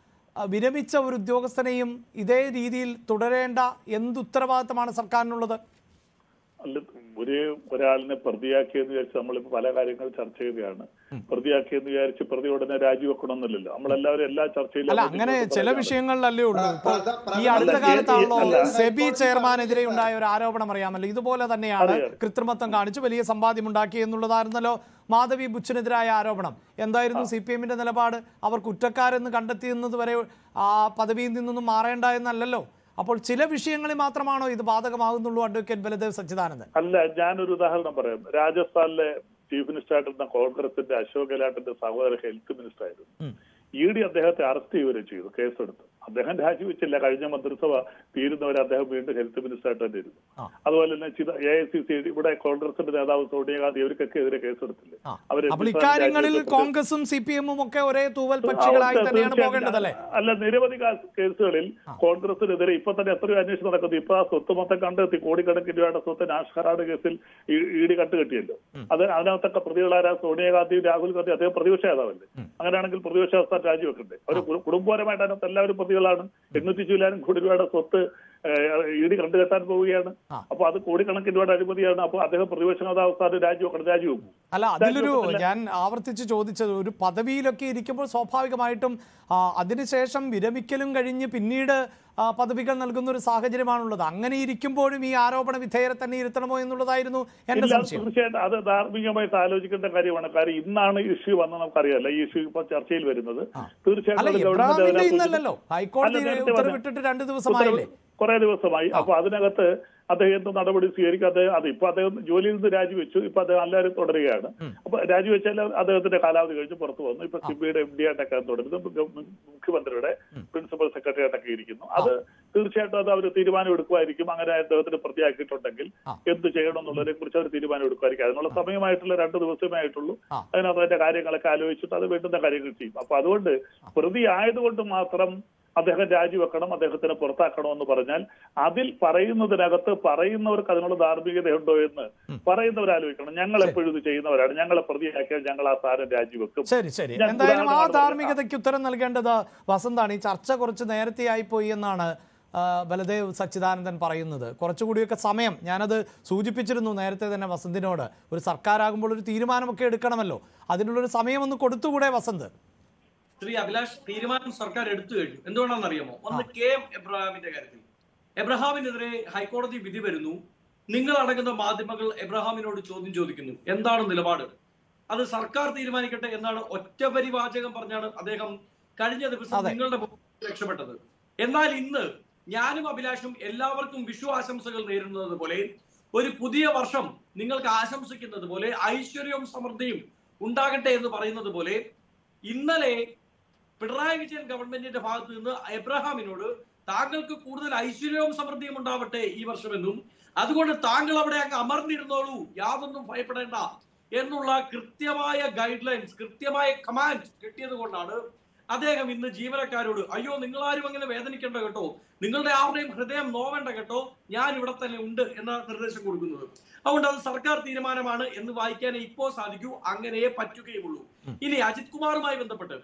വിരമിച്ച ഒരു ഉദ്യോഗസ്ഥനെയും ഇതേ രീതിയിൽ തുടരേണ്ട എന്തുത്തരവാദിത്തമാണ് സർക്കാരിനുള്ളത്? അല്ല, ഒരാളിനെ പ്രതിയാക്കിയെന്ന് വിചാരിച്ച് നമ്മളിപ്പോ പല കാര്യങ്ങൾ ചർച്ച ചെയ്യുകയാണ്. പ്രതിയാക്കിയെന്ന് വിചാരിച്ച് പ്രതി ഉടനെ രാജിവെക്കണമെന്നില്ലല്ലോ. നമ്മളെല്ലാവരും എല്ലാ ചർച്ചയിലും അല്ല, അങ്ങനെ ചില വിഷയങ്ങളിലല്ലേ ഉള്ളൂ. ഈ അടുത്ത കാലത്താണല്ലോ സെബി ചെയർമാനെതിരെ ഉണ്ടായ ഒരു ആരോപണം അറിയാമല്ലോ. ഇതുപോലെ തന്നെയാണ് കൃത്രിമത്വം കാണിച്ച് വലിയ സമ്പാദ്യം ഉണ്ടാക്കി എന്നുള്ളതായിരുന്നല്ലോ മാധവി ബുച്ചിനെതിരായ ആരോപണം. എന്തായിരുന്നു CPMന്റെ നിലപാട്? അവർ കുറ്റക്കാരെന്ന് കണ്ടെത്തിയെന്നത് വരെ ആ പദവിയിൽ നിന്നൊന്നും മാറേണ്ട എന്നല്ലല്ലോ. അപ്പോൾ ചില വിഷയങ്ങളിൽ മാത്രമാണോ ഇത് ബാധകമാകുന്നുള്ളൂ അഡ്വക്കേറ്റ് ബലദേവ് സച്ചിദാനന്ദൻ? അല്ല, ഞാനൊരു ഉദാഹരണം പറയാം. രാജസ്ഥാനിലെ ചീഫ് മിനിസ്റ്റർ ആയിട്ടിരുന്ന കോൺഗ്രസിന്റെ അശോക് ഗെഹ്ലോട്ടിന്റെ സഹോദരൻ ഹെൽത്ത് മിനിസ്റ്റർ ആയിരുന്നു. ED അദ്ദേഹത്തെ അറസ്റ്റ് ചെയ്യുകയും ചെയ്തു, കേസെടുത്തു. അദ്ദേഹം രാജിവെച്ചില്ല. കഴിഞ്ഞ മന്ത്രിസഭ തീരുന്നവരെ അദ്ദേഹം വീണ്ടും ഹെൽത്ത് മിനിസ്റ്റർ ആയിട്ട് തന്നെ ഇരുന്നു. അതുപോലെ തന്നെ AICC ഇവിടെ കോൺഗ്രസിന്റെ നേതാവ് സോണിയാഗാന്ധി ഇവർക്കൊക്കെ എതിരെ കേസെടുത്തില്ലേ. ഇക്കാര്യങ്ങളിൽ കോൺഗ്രസും CPM ഒക്കെ ഒരേ തൂവൽ പക്ഷികളായി തന്നെയാണ് പോകേണ്ടതല്ലേ? അല്ല, നിരവധി കേസുകളിൽ കോൺഗ്രസിനെതിരെ ഇപ്പൊ തന്നെ എത്രയോ അന്വേഷണം നടക്കുന്നു. ഇപ്പൊ ആ സ്വത്ത് മൊത്തം കണ്ടെത്തി, കോടിക്കണക്കിന് രൂപയുടെ സ്വത്ത് നാഷ് ഖറാഡ് കേസിൽ ED കട്ടുകെട്ടിയല്ലോ. അതിനകത്തൊക്കെ പ്രതികളായ സോണിയാഗാന്ധിയും രാഹുൽ ഗാന്ധി, അദ്ദേഹം പ്രതിപക്ഷ നേതാവല്ലേ. അങ്ങനെയാണെങ്കിൽ പ്രതിപക്ഷ രാജിവെക്കണ്ടേ? അവർ കുടുംബപരമായിട്ട് അതിനകത്ത് എല്ലാവരും പ്രതികളാണ്. 800 കോടി രൂപയുടെ സ്വത്ത് ED കണ്ടുകെട്ടാൻ പോവുകയാണ്. അപ്പൊ അത് കോടിക്കണക്കിന് രൂപയുടെ അഴിമതിയാണ്. അപ്പൊ അദ്ദേഹം പ്രതിപക്ഷ നേതാവ് രാജിവെക്കും. അല്ല, അതിലൊരു ഞാൻ ആവർത്തിച്ച് ചോദിച്ചത്, ഒരു പദവിയിലൊക്കെ ഇരിക്കുമ്പോൾ സ്വാഭാവികമായിട്ടും അതിനുശേഷം വിരമിക്കലും കഴിഞ്ഞ് പിന്നീട് പദവികൾ നൽകുന്ന ഒരു സാഹചര്യമാണുള്ളത്. അങ്ങനെ ഇരിക്കുമ്പോഴും ഈ ആരോപണ വിധേയരെ തന്നെ ഇരുത്തണമോ എന്നുള്ളതായിരുന്നു എന്റെ സംശയം. തീർച്ചയായിട്ടും അത് ധാർമ്മികമായിട്ട് ആലോചിക്കേണ്ട കാര്യമാണ്. കാര്യം ഇന്നാണ് ഇഷ്യൂ വന്ന് നമുക്കറിയാലോ, ഈ ഇഷ്യൂ ഇപ്പൊ ചർച്ചയിൽ വരുന്നത്. തീർച്ചയായിട്ടും ഇന്നല്ലല്ലോ, ഹൈക്കോടതി ഉത്തരവിട്ടിട്ട് 2 ദിവസമായില്ലേ? കുറെ ദിവസമായി. അപ്പൊ അതിനകത്ത് അദ്ദേഹം എന്ത് നടപടി സ്വീകരിക്കും? ഇപ്പൊ അദ്ദേഹം ജോലിയിൽ നിന്ന് രാജിവെച്ചു. ഇപ്പൊ അദ്ദേഹം എല്ലാവരും തുടരുകയാണ്. അപ്പൊ രാജിവെച്ചാൽ അദ്ദേഹത്തിന്റെ കാലാവധി കഴിഞ്ഞ് പുറത്തു വന്നു. ഇപ്പൊ സിബിഐയുടെ MD ആയിട്ടൊക്കെ തുടരുന്നു. മുഖ്യമന്ത്രിയുടെ പ്രിൻസിപ്പൽ സെക്രട്ടറി ആയിട്ടൊക്കെ ഇരിക്കുന്നു. അത് തീർച്ചയായിട്ടും അത് അവർ തീരുമാനം എടുക്കുമായിരിക്കും. അങ്ങനെ അദ്ദേഹത്തിന് പ്രതിയാക്കിയിട്ടുണ്ടെങ്കിൽ എന്ത് ചെയ്യണം എന്നുള്ളതിനെ കുറിച്ച് അവർ തീരുമാനം എടുക്കുമായിരിക്കും. അതിനുള്ള സമയമായിട്ടുള്ള 2 ദിവസമേ ആയിട്ടുള്ളൂ. അതിനകത്ത് അതിന്റെ കാര്യങ്ങളൊക്കെ ആലോചിച്ചിട്ട് അത് വേണ്ടുന്ന കാര്യങ്ങൾ ചെയ്യും. അപ്പൊ അതുകൊണ്ട് പ്രതി ആയതുകൊണ്ട് മാത്രം അദ്ദേഹം രാജിവെക്കണം, അദ്ദേഹത്തിനെ പുറത്താക്കണം എന്ന് പറഞ്ഞാൽ അതിൽ പറയുന്നതിനകത്ത് പറയുന്നവർക്ക് അതിനുള്ള ധാർമ്മികതയുണ്ടോ എന്ന് പറയുന്നവരാലോചിക്കണം. ഞങ്ങൾ എപ്പോഴും ഇത് ചെയ്യുന്നവരാണ്. ഞങ്ങളെ പ്രതിയാക്കിയാൽ ഞങ്ങൾ ആ സ്ഥാനം രാജിവെക്കും. ശരി ശരി. എന്തായാലും ആ ധാർമ്മികതയ്ക്ക് ഉത്തരം നൽകേണ്ടത് വസന്താണ്. ഈ ചർച്ച കുറച്ച് നേരത്തെ ആയിപ്പോയി എന്നാണ് ബലദേവ് സച്ചിദാനന്ദൻ പറയുന്നത്. കുറച്ചുകൂടിയൊക്കെ സമയം, ഞാനത് സൂചിപ്പിച്ചിരുന്നു നേരത്തെ തന്നെ വസന്തിനോട്, ഒരു സർക്കാരാകുമ്പോൾ ഒരു തീരുമാനമൊക്കെ എടുക്കണമല്ലോ, അതിനുള്ളൊരു സമയം ഒന്ന് കൊടുത്തുകൂടെ വസന്ത്? ശ്രീ അഭിലാഷ്, തീരുമാനം സർക്കാർ എടുത്തു കഴിഞ്ഞു. എന്തുകൊണ്ടാണെന്ന് അറിയാമോ? ഒന്ന് KM എബ്രഹാമിന്റെ കാര്യത്തിൽ എബ്രഹാമിനെതിരെ ഹൈക്കോടതി വിധി വരുന്നു. നിങ്ങൾ അടങ്ങുന്ന മാധ്യമങ്ങൾ എബ്രഹാമിനോട് ചോദ്യം ചോദിക്കുന്നു, എന്താണ് നിലപാട്, അത് സർക്കാർ തീരുമാനിക്കട്ടെ എന്നാണ് ഒറ്റ പരിവാചകം പറഞ്ഞാണ് അദ്ദേഹം കഴിഞ്ഞ ദിവസം നിങ്ങളുടെ രക്ഷപ്പെട്ടത്. എന്നാൽ ഇന്ന് ഞാനും അഭിലാഷും എല്ലാവർക്കും വിഷു ആശംസകൾ നേരുന്നത് പോലെ, ഒരു പുതിയ വർഷം നിങ്ങൾക്ക് ആശംസിക്കുന്നത് പോലെ, ഐശ്വര്യവും സമൃദ്ധിയും ഉണ്ടാകട്ടെ എന്ന് പറയുന്നത് പോലെ, ഇന്നലെ പിണറായി വിജയൻ ഗവൺമെന്റിന്റെ ഭാഗത്ത് നിന്ന് എബ്രഹാമിനോട് താങ്കൾക്ക് കൂടുതൽ ഐശ്വര്യവും സമൃദ്ധിയും ഉണ്ടാവട്ടെ ഈ വർഷമെന്നും, അതുകൊണ്ട് താങ്കൾ അവിടെ അങ്ങ് അമർന്നിരുന്നോളൂ, യാതൊന്നും ഭയപ്പെടേണ്ട എന്നുള്ള കൃത്യമായ ഗൈഡ് ലൈൻസ്, കൃത്യമായ കമാൻഡ് കിട്ടിയത് കൊണ്ടാണ് അദ്ദേഹം ഇന്ന് ജീവനക്കാരോട് അയ്യോ നിങ്ങളാരും അങ്ങനെ വേദനിക്കേണ്ട കേട്ടോ, നിങ്ങളുടെ ആരുടെയും ഹൃദയം നോവേണ്ട കേട്ടോ, ഞാൻ ഇവിടെ തന്നെ ഉണ്ട് എന്ന നിർദ്ദേശം കൊടുക്കുന്നത്. അതുകൊണ്ട് അത് സർക്കാർ തീരുമാനമാണ് എന്ന് വായിക്കാനേ ഇപ്പോൾ സാധിക്കൂ, അങ്ങനെയേ പറ്റുകയുള്ളൂ. ഇനി അജിത് കുമാറുമായി ബന്ധപ്പെട്ട്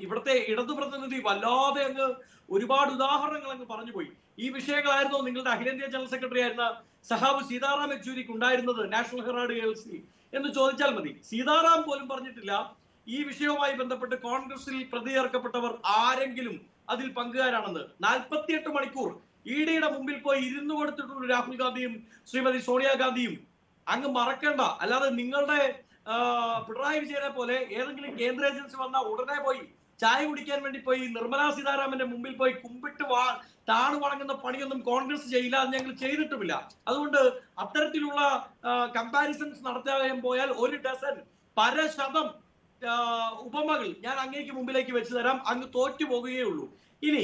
ഇവിടുത്തെ ഇടതു പ്രതിനിധി വല്ലാതെ അങ്ങ് ഒരുപാട് ഉദാഹരണങ്ങൾ അങ്ങ് പറഞ്ഞുപോയി. ഈ വിഷയങ്ങളായിരുന്നോ നിങ്ങളുടെ അഖിലേന്ത്യാ ജനറൽ സെക്രട്ടറി ആയിരുന്ന സഹാബ് സീതാറാം യെച്ചൂരിക്ക് ഉണ്ടായിരുന്നത് നാഷണൽ ഹെറാൾഡ് കേൾസി എന്ന് ചോദിച്ചാൽ മതി. സീതാറാം പോലും പറഞ്ഞിട്ടില്ല ഈ വിഷയവുമായി ബന്ധപ്പെട്ട് കോൺഗ്രസിൽ പ്രതി ചേർക്കപ്പെട്ടവർ ആരെങ്കിലും അതിൽ പങ്കുകാരാണെന്ന്. 48 മണിക്കൂർ EDയുടെ മുമ്പിൽ പോയി ഇരുന്നു കൊടുത്തിട്ടുള്ള രാഹുൽ ഗാന്ധിയും ശ്രീമതി സോണിയാഗാന്ധിയും അങ്ങ് മറക്കേണ്ട. അല്ലാതെ നിങ്ങളുടെ പിണറായി വിജയനെ പോലെ ഏതെങ്കിലും കേന്ദ്ര ഏജൻസി വന്നാൽ ഉടനെ പോയി ചായ കുടിക്കാൻ വേണ്ടി പോയി നിർമ്മലാ സീതാരാമന്റെ മുമ്പിൽ പോയി കുമ്പിട്ട് താണു വണങ്ങുന്ന പണിയൊന്നും കോൺഗ്രസ് ചെയ്യില്ല, അത് ഞങ്ങൾ ചെയ്തിട്ടുമില്ല. അതുകൊണ്ട് അത്തരത്തിലുള്ള കമ്പാരിസൺസ് നടത്താൻ പോയാൽ 1 ഡസൻ പരശതം ഉപമകൾ ഞാൻ അങ്ങേക്ക് മുമ്പിലേക്ക് വെച്ച് തരാം, അങ്ങ് തോറ്റു പോകുകയുള്ളൂ. ഇനി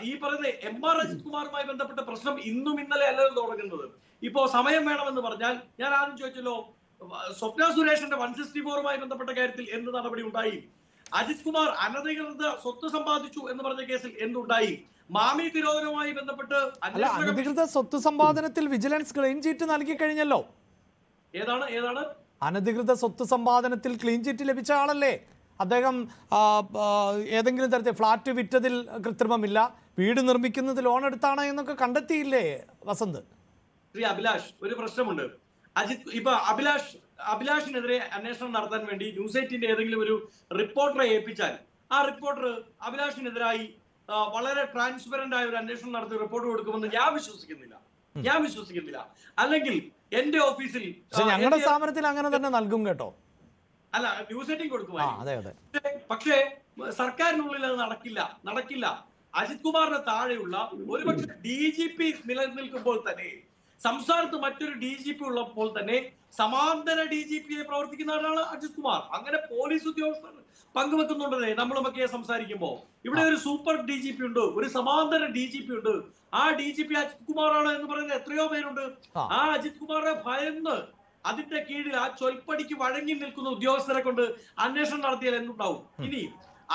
ഈ പറയുന്ന MR അജിത് കുമാറുമായി ബന്ധപ്പെട്ട പ്രശ്നം ഇന്നും ഇന്നലെ അല്ലല്ലോ തുടങ്ങുന്നത്. ഇപ്പോ സമയം വേണമെന്ന് പറഞ്ഞാൽ ഞാൻ ആദ്യം ചോദിച്ചല്ലോ, സ്വപ്ന സുരേഷിന്റെ 164മായി ബന്ധപ്പെട്ട കാര്യത്തിൽ എന്ത് നടപടി ഉണ്ടായി? അജിത് കുമാർ അനധികൃത സ്വത്ത് സമ്പാദിച്ചു എന്ന് പറഞ്ഞ കേസിൽ എന്തുണ്ടായി? മാമി തിരോധനവുമായി ബന്ധപ്പെട്ട് അനധികൃത സ്വത്ത് സമ്പാദനത്തിൽ വിജിലൻസ് ക്ലീൻ ചീറ്റ് നൽകി കഴിഞ്ഞല്ലോ. ഏതാണ് അനധികൃത സ്വത്ത് സമ്പാദനത്തിൽ ക്ലീൻ ചീറ്റ് ലഭിച്ച ആളല്ലേ അദ്ദേഹം. ഏതെങ്കിലും തരത്തിൽ ഫ്ളാറ്റ് വിറ്റതിൽ കൃത്രിമമില്ല, വീട് നിർമ്മിക്കുന്നത് ലോൺ എടുത്താണ് എന്നൊക്കെ കണ്ടെത്തിയില്ലേ വസന്ത്? ശ്രീ അഭിലാഷ്, ഒരു പ്രശ്നമുണ്ട്. ഇപ്പൊ അഭിലാഷിനെതിരെ അന്വേഷണം നടത്താൻ വേണ്ടി ന്യൂസ് 8ന്റെ ഏതെങ്കിലും ഒരു റിപ്പോർട്ടറെ ഏൽപ്പിച്ചാൽ ആ റിപ്പോർട്ടർ അഭിലാഷിനെതിരായി വളരെ ട്രാൻസ്പെറന്റ് ആയ ഒരു അന്വേഷണം നടത്തി റിപ്പോർട്ട് കൊടുക്കുമെന്ന് ഞാൻ വിശ്വസിക്കുന്നില്ല. അല്ലെങ്കിൽ എന്റെ ഓഫീസിൽ ഞങ്ങളുടെ സ്ഥാപനത്തിൽ അങ്ങനെ തന്നെ നൽകും കേട്ടോ. അല്ല, ന്യൂസ് 8 കൊടുക്കുമായിരുന്നു. പക്ഷേ സർക്കാരിനുള്ളിൽ അത് നടക്കില്ല. അജിത് കുമാറിന് താഴെയുള്ള ഒരുപക്ഷെ DGP നിലനിൽക്കുമ്പോൾ തന്നെ, സംസ്ഥാനത്ത് മറ്റൊരു DGP ഉള്ളപ്പോൾ തന്നെ സമാന്തര DGP പ്രവർത്തിക്കുന്ന ആളാണ് അജിത് കുമാർ. അങ്ങനെ പോലീസ് ഉദ്യോഗസ്ഥർ പങ്കുവെക്കുന്നുണ്ടെന്നേ നമ്മളുമൊക്കെ സംസാരിക്കുമ്പോ. ഇവിടെ ഒരു സൂപ്പർ DGP ഉണ്ട്, ഒരു സമാന്തര DGP ഉണ്ട്. ആ DGP അജിത് കുമാറാണ് എന്ന് പറയുന്ന എത്രയോ പേരുണ്ട്. ആ അജിത് കുമാറിനെ ഭയന്ന് അതിന്റെ കീഴിൽ ആ ചൊൽപ്പടിക്ക് വഴങ്ങി നിൽക്കുന്ന ഉദ്യോഗസ്ഥരെ കൊണ്ട് അന്വേഷണം നടത്തിയാൽ എന്തുണ്ടാവും? ഇനി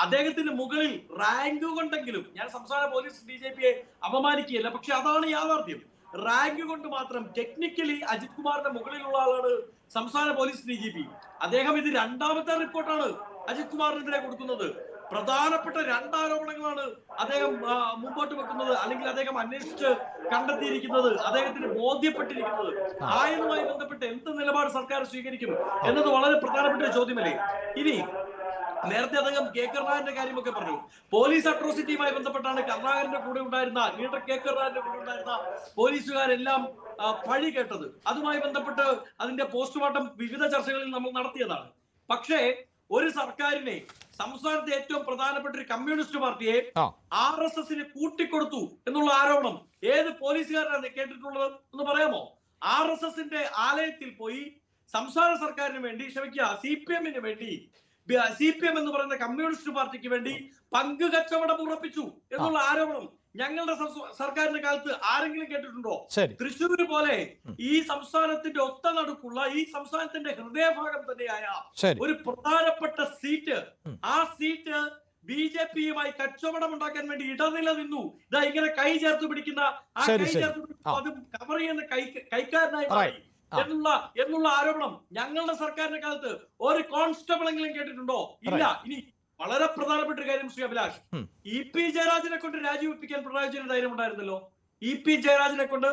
അദ്ദേഹത്തിന് മുകളിൽ റാങ്ക് കൊണ്ടെങ്കിലും, ഞാൻ സംസ്ഥാന പോലീസ് DGPയെ അപമാനിക്കുകയല്ല, പക്ഷെ അതാണ് യാഥാർത്ഥ്യം. റാങ്ക് കൊണ്ട് മാത്രം ടെക്നിക്കലി അജിത് കുമാറിന്റെ മുകളിലുള്ള ആളാണ് സംസ്ഥാന പോലീസ് DGP. അദ്ദേഹം ഇത് 2ാമത്തെ റിപ്പോർട്ടാണ് അജിത് കുമാറിനെതിരെ കൊടുക്കുന്നത്. പ്രധാനപ്പെട്ട 2 ആരോപണങ്ങളാണ് അദ്ദേഹം മുമ്പോട്ട് വെക്കുന്നത്, അല്ലെങ്കിൽ അദ്ദേഹം അന്വേഷിച്ച് കണ്ടെത്തിയിരിക്കുന്നത്, അദ്ദേഹത്തിന് ബോധ്യപ്പെട്ടിരിക്കുന്നത്. ആയതുമായി ബന്ധപ്പെട്ട് എന്ത് നിലപാട് സർക്കാർ സ്വീകരിക്കും എന്നത് വളരെ പ്രധാനപ്പെട്ട ഒരു ചോദ്യമല്ലേ. ഇനി നേരത്തെ അദ്ദേഹം കെ കരുണാകരന്റെ കാര്യമൊക്കെ പറഞ്ഞു. പോലീസ് അട്രോസിറ്റിയുമായി ബന്ധപ്പെട്ടാണ് കരുണാകരന്റെ കൂടെ ഉണ്ടായിരുന്ന, ലീഡർ കെ കരുണാകരന്റെ കൂടെ ഉണ്ടായിരുന്ന പോലീസുകാരെല്ലാം പഴി കേട്ടത്. അതുമായി ബന്ധപ്പെട്ട് അതിന്റെ പോസ്റ്റ്മോർട്ടം വിവിധ ചർച്ചകളിൽ നമ്മൾ നടത്തിയതാണ്. പക്ഷേ ഒരു സർക്കാരിനെ, സംസ്ഥാനത്തെ ഏറ്റവും പ്രധാനപ്പെട്ട ഒരു കമ്മ്യൂണിസ്റ്റ് പാർട്ടിയെ RSSന് കൂട്ടിക്കൊടുത്തു എന്നുള്ള ആരോപണം ഏത് പോലീസുകാരനാണ് കേട്ടിട്ടുള്ളത് എന്ന് പറയാമോ? RSSന്റെ ആലയത്തിൽ പോയി സംസ്ഥാന സർക്കാരിന് വേണ്ടി, ക്ഷമിക്കുക, CPMന് വേണ്ടി, CPM എന്ന് പറയുന്ന കമ്മ്യൂണിസ്റ്റ് പാർട്ടിക്ക് വേണ്ടി പങ്ക് കച്ചവടം ഉറപ്പിച്ചു എന്നുള്ള ആരോപണം ഞങ്ങളുടെ സർക്കാരിന്റെ കാലത്ത് ആരെങ്കിലും കേട്ടിട്ടുണ്ടോ? തൃശ്ശൂര് പോലെ ഈ സംസ്ഥാനത്തിന്റെ ഒത്ത നടുക്കുള്ള, ഈ സംസ്ഥാനത്തിന്റെ ഹൃദയഭാഗം തന്നെയായ ഒരു പ്രധാനപ്പെട്ട സീറ്റ്, ആ സീറ്റ് BJPയുമായി കച്ചവടം ഉണ്ടാക്കാൻ വേണ്ടി ഇടനില നിന്നു. ഇതാ ഇങ്ങനെ കൈ ചേർത്ത് പിടിക്കുന്ന, ആ കൈ ചേർത്ത് പിടിക്കുന്ന അത് കവർ ചെയ്യുന്ന കൈക്കാരനായി മാറി എന്നുള്ള ആരോപണം ഞങ്ങളുടെ സർക്കാരിന്റെ കാലത്ത് ഒരു കോൺസ്റ്റബിൾ എങ്കിലും കേട്ടിട്ടുണ്ടോ? ഇല്ല. ഇനി വളരെ പ്രധാനപ്പെട്ട ഒരു കാര്യം ശ്രീ അഭിലാഷ്, EP ജയരാജനെ കൊണ്ട് രാജിവെപ്പിക്കാൻ പിണറായി വിജയന് ധൈര്യം ഉണ്ടായിരുന്നല്ലോ. EP ജയരാജനെ കൊണ്ട്,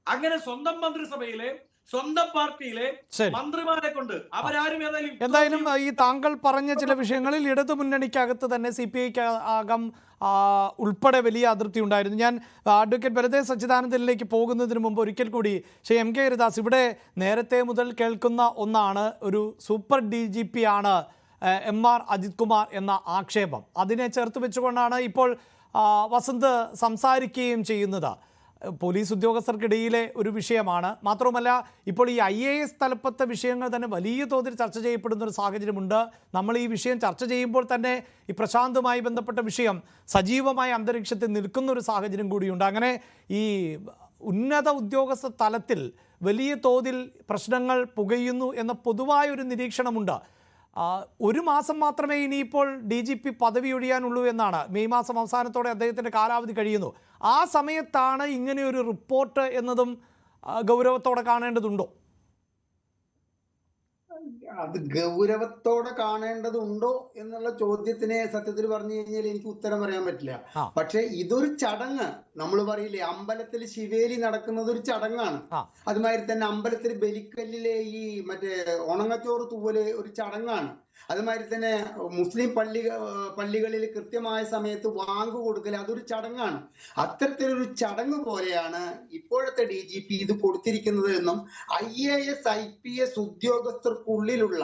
അങ്ങനെ സ്വന്തം മന്ത്രിസഭയിലെ സ്വന്തം പാർട്ടിയിലെ മന്ത്രിമാരെ കൊണ്ട് അവരാരും എന്തായാലും ഈ താങ്കൾ പറഞ്ഞ ചില വിഷയങ്ങളിൽ ഇടതു മുന്നണിക്കകത്ത് തന്നെ CPIക്ക് ആകം ഉൾപ്പെടെ വലിയ അതിർത്തി ഉണ്ടായിരുന്നു. ഞാൻ അഡ്വക്കേറ്റ് ബലദേവ് സച്ചിദാനന്ദനിലേക്ക് പോകുന്നതിന് മുമ്പ് ഒരിക്കൽ കൂടി ശ്രീ MK ഹരിദാസ്, ഇവിടെ നേരത്തെ മുതൽ കേൾക്കുന്ന ഒന്നാണ്, ഒരു സൂപ്പർ DGP ആണ് MR അജിത് കുമാർ എന്ന ആക്ഷേപം. അതിനെ ചേർത്ത് വെച്ചുകൊണ്ടാണ് ഇപ്പോൾ വസന്ത് സംസാരിക്കുകയും ചെയ്യുന്നത്. പോലീസ് ഉദ്യോഗസ്ഥർക്കിടയിലെ ഒരു വിഷയമാണ്. മാത്രവുമല്ല, ഇപ്പോൾ ഈ IAS തലപ്പത്തെ വിഷയങ്ങൾ തന്നെ വലിയ തോതിൽ ചർച്ച ചെയ്യപ്പെടുന്ന ഒരു സാഹചര്യമുണ്ട്. നമ്മൾ ഈ വിഷയം ചർച്ച ചെയ്യുമ്പോൾ തന്നെ ഈ പ്രശാന്തുമായി ബന്ധപ്പെട്ട വിഷയം സജീവമായ അന്തരീക്ഷത്തിൽ നിൽക്കുന്ന ഒരു സാഹചര്യം കൂടിയുണ്ട്. അങ്ങനെ ഈ ഉന്നത ഉദ്യോഗസ്ഥ തലത്തിൽ വലിയ തോതിൽ പ്രശ്നങ്ങൾ പുകയുന്നു എന്ന പൊതുവായൊരു നിരീക്ഷണമുണ്ട്. ഒരു മാസം മാത്രമേ ഇനിയിപ്പോൾ DGP പദവി ഒഴിയാനുള്ളൂ എന്നാണ്. മെയ് മാസം അവസാനത്തോടെ അദ്ദേഹത്തിൻ്റെ കാലാവധി കഴിയുന്നു. ആ സമയത്താണ് ഇങ്ങനെയൊരു റിപ്പോർട്ട് എന്നതും ഗൗരവത്തോടെ കാണേണ്ടതുണ്ടോ? അത് ഗൗരവത്തോടെ കാണേണ്ടതുണ്ടോ എന്നുള്ള ചോദ്യത്തിന് സത്യത്തിൽ പറഞ്ഞു കഴിഞ്ഞാൽ എനിക്ക് ഉത്തരം പറയാൻ പറ്റില്ല. പക്ഷെ ഇതൊരു ചടങ്ങ്, നമ്മൾ പറയില്ലേ അമ്പലത്തിൽ ശിവേലി നടക്കുന്നത് ഒരു ചടങ്ങാണ്. അതുമാതിരി തന്നെ അമ്പലത്തിൽ ബലിക്കല്ലിലെ ഈ മറ്റേ ഉണങ്ങച്ചോറ് തൂവല് ഒരു ചടങ്ങാണ്. അതുമാതിരി തന്നെ മുസ്ലിം പള്ളികളിൽ കൃത്യമായ സമയത്ത് വാങ്ക് കൊടുക്കൽ അതൊരു ചടങ്ങാണ്. അത്തരത്തിലൊരു ചടങ്ങ് പോലെയാണ് ഇപ്പോഴത്തെ DGP ഇത് കൊടുത്തിരിക്കുന്നത് എന്നും IAS IPS ഉദ്യോഗസ്ഥർക്കുള്ളിലുള്ള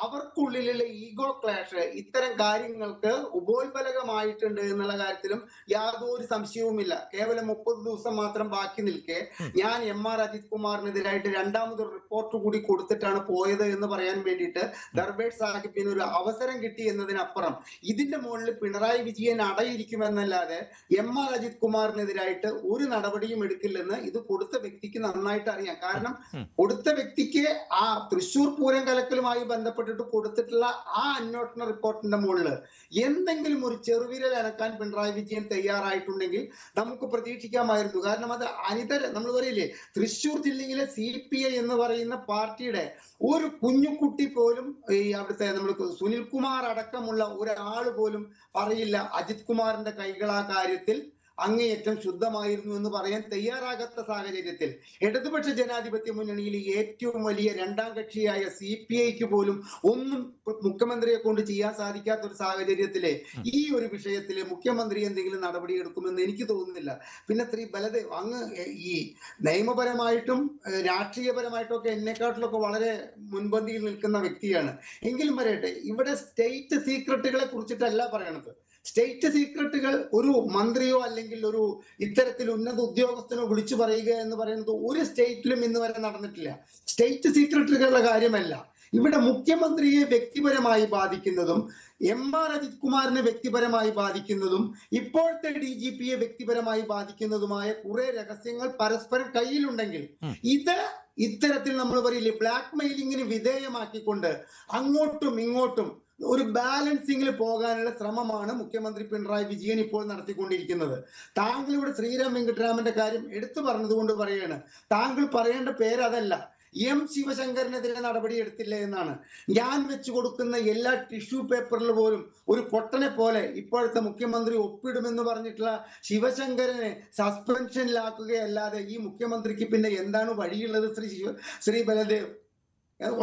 അവർക്കുള്ളിലുള്ള ഈഗോ ക്ലാഷ് ഇത്തരം കാര്യങ്ങൾക്ക് ഉപോത്ബലകമായിട്ടുണ്ട് എന്നുള്ള കാര്യത്തിലും യാതൊരു സംശയവുമില്ല. കേവലം 30 ദിവസം മാത്രം ബാക്കി നിൽക്കെ ഞാൻ MR അജിത് കുമാറിനെതിരായിട്ട് രണ്ടാമതൊരു റിപ്പോർട്ട് കൂടി കൊടുത്തിട്ടാണ് പോയത് എന്ന് പറയാൻ വേണ്ടിയിട്ട് ദർബേഷ് സാഹിബിന് ഒരു അവസരം കിട്ടി എന്നതിനപ്പുറം ഇതിന്റെ മുകളിൽ പിണറായി വിജയൻ അടയിരിക്കുമെന്നല്ലാതെ MR അജിത് കുമാറിനെതിരായിട്ട് ഒരു നടപടിയും എടുക്കില്ലെന്ന് ഇത് കൊടുത്ത വ്യക്തിക്ക് നന്നായിട്ട് അറിയാം. കാരണം കൊടുത്ത വ്യക്തിക്ക് ആ തൃശ്ശൂർ പൂരം കലക്കലുമായി ബന്ധപ്പെട്ട് കൊടുത്തിട്ടുള്ള ആ അന്വേഷണ റിപ്പോർട്ടിന്റെ മുകളിൽ എന്തെങ്കിലും ഒരു ചെറുവിരൽ അനക്കാൻ പിണറായി വിജയൻ തയ്യാറായിട്ടുണ്ടെങ്കിൽ നമുക്ക് പ്രതീക്ഷിക്കാമായിരുന്നു. കാരണം അത് നമ്മൾ പറയില്ലേ, തൃശ്ശൂർ ജില്ലയിലെ CPI എന്ന് പറയുന്ന പാർട്ടിയുടെ ഒരു കുഞ്ഞുകുട്ടി പോലും ഈ അവിടുത്തെ നമ്മൾ സുനിൽകുമാർ അടക്കമുള്ള ഒരാൾ പോലും പറയില്ല അജിത് കുമാറിന്റെ കൈകൾ ആ കാര്യത്തിൽ അങ്ങേയറ്റം ശുദ്ധമായിരുന്നു എന്ന് പറയാൻ തയ്യാറാകാത്ത സാഹചര്യത്തിൽ ഇടതുപക്ഷ ജനാധിപത്യ മുന്നണിയിൽ ഏറ്റവും വലിയ രണ്ടാം കക്ഷിയായ CPIക്ക് പോലും ഒന്നും മുഖ്യമന്ത്രിയെ കൊണ്ട് ചെയ്യാൻ സാധിക്കാത്ത ഒരു സാഹചര്യത്തിലെ ഈ ഒരു വിഷയത്തിൽ മുഖ്യമന്ത്രി എന്തെങ്കിലും നടപടി എടുക്കുമെന്ന് എനിക്ക് തോന്നുന്നില്ല. പിന്നെ ശ്രീ ബലദേവ് അങ്ങ് ഈ നിയമപരമായിട്ടും രാഷ്ട്രീയപരമായിട്ടും ഒക്കെ എന്നെക്കാട്ടിലൊക്കെ വളരെ മുൻപന്തിയിൽ നിൽക്കുന്ന വ്യക്തിയാണ്. എങ്കിലും പറയട്ടെ, ഇവിടെ സ്റ്റേറ്റ് സീക്രട്ടുകളെ കുറിച്ചിട്ടല്ല പറയണത്. സ്റ്റേറ്റ് സീക്രട്ടുകൾ ഒരു മന്ത്രിയോ അല്ലെങ്കിൽ ഒരു ഇത്തരത്തിൽ ഉന്നത ഉദ്യോഗസ്ഥനോ വിളിച്ചു പറയുക എന്ന് പറയുന്നത് ഒരു സ്റ്റേറ്റിലും ഇന്ന് വരെ നടന്നിട്ടില്ല. സ്റ്റേറ്റ് സീക്രട്ടുകളുടെ കാര്യമല്ല, ഇവിടെ മുഖ്യമന്ത്രിയെ വ്യക്തിപരമായി ബാധിക്കുന്നതും MR അജിത് കുമാറിനെ വ്യക്തിപരമായി ബാധിക്കുന്നതും ഇപ്പോഴത്തെ DGPയെ വ്യക്തിപരമായി ബാധിക്കുന്നതുമായ കുറെ രഹസ്യങ്ങൾ പരസ്പരം കയ്യിലുണ്ടെങ്കിൽ ഇത് ഇത്തരത്തിൽ നമ്മൾ പറയില്ലേ ബ്ലാക്ക് മെയിലിങ്ങിന് വിധേയമാക്കിക്കൊണ്ട് അങ്ങോട്ടും ഇങ്ങോട്ടും ഒരു ബാലൻസിംഗിൽ പോകാനുള്ള ശ്രമമാണ് മുഖ്യമന്ത്രി പിണറായി വിജയൻ ഇപ്പോൾ നടത്തിക്കൊണ്ടിരിക്കുന്നത്. താങ്കൾ ഇവിടെ ശ്രീരാം വെങ്കിട്ടരാമന്റെ കാര്യം എടുത്തു പറഞ്ഞതുകൊണ്ട് പറയാണ്, താങ്കൾ പറയേണ്ട പേര് അതല്ല. M ശിവശങ്കരനെതിരെ നടപടി എടുത്തില്ല എന്നാണ്. ഞാൻ വെച്ചു കൊടുക്കുന്ന എല്ലാ ടിഷ്യൂ പേപ്പറിൽ പോലും ഒരു പൊട്ടനെ പോലെ ഇപ്പോഴത്തെ മുഖ്യമന്ത്രി ഒപ്പിടുമെന്ന് പറഞ്ഞിട്ടുള്ള ശിവശങ്കരനെ സസ്പെൻഷനിലാക്കുകയല്ലാതെ ഈ മുഖ്യമന്ത്രിക്ക് പിന്നെ എന്താണ് വഴിയുള്ളത്? ശ്രീ ബലദേവ്,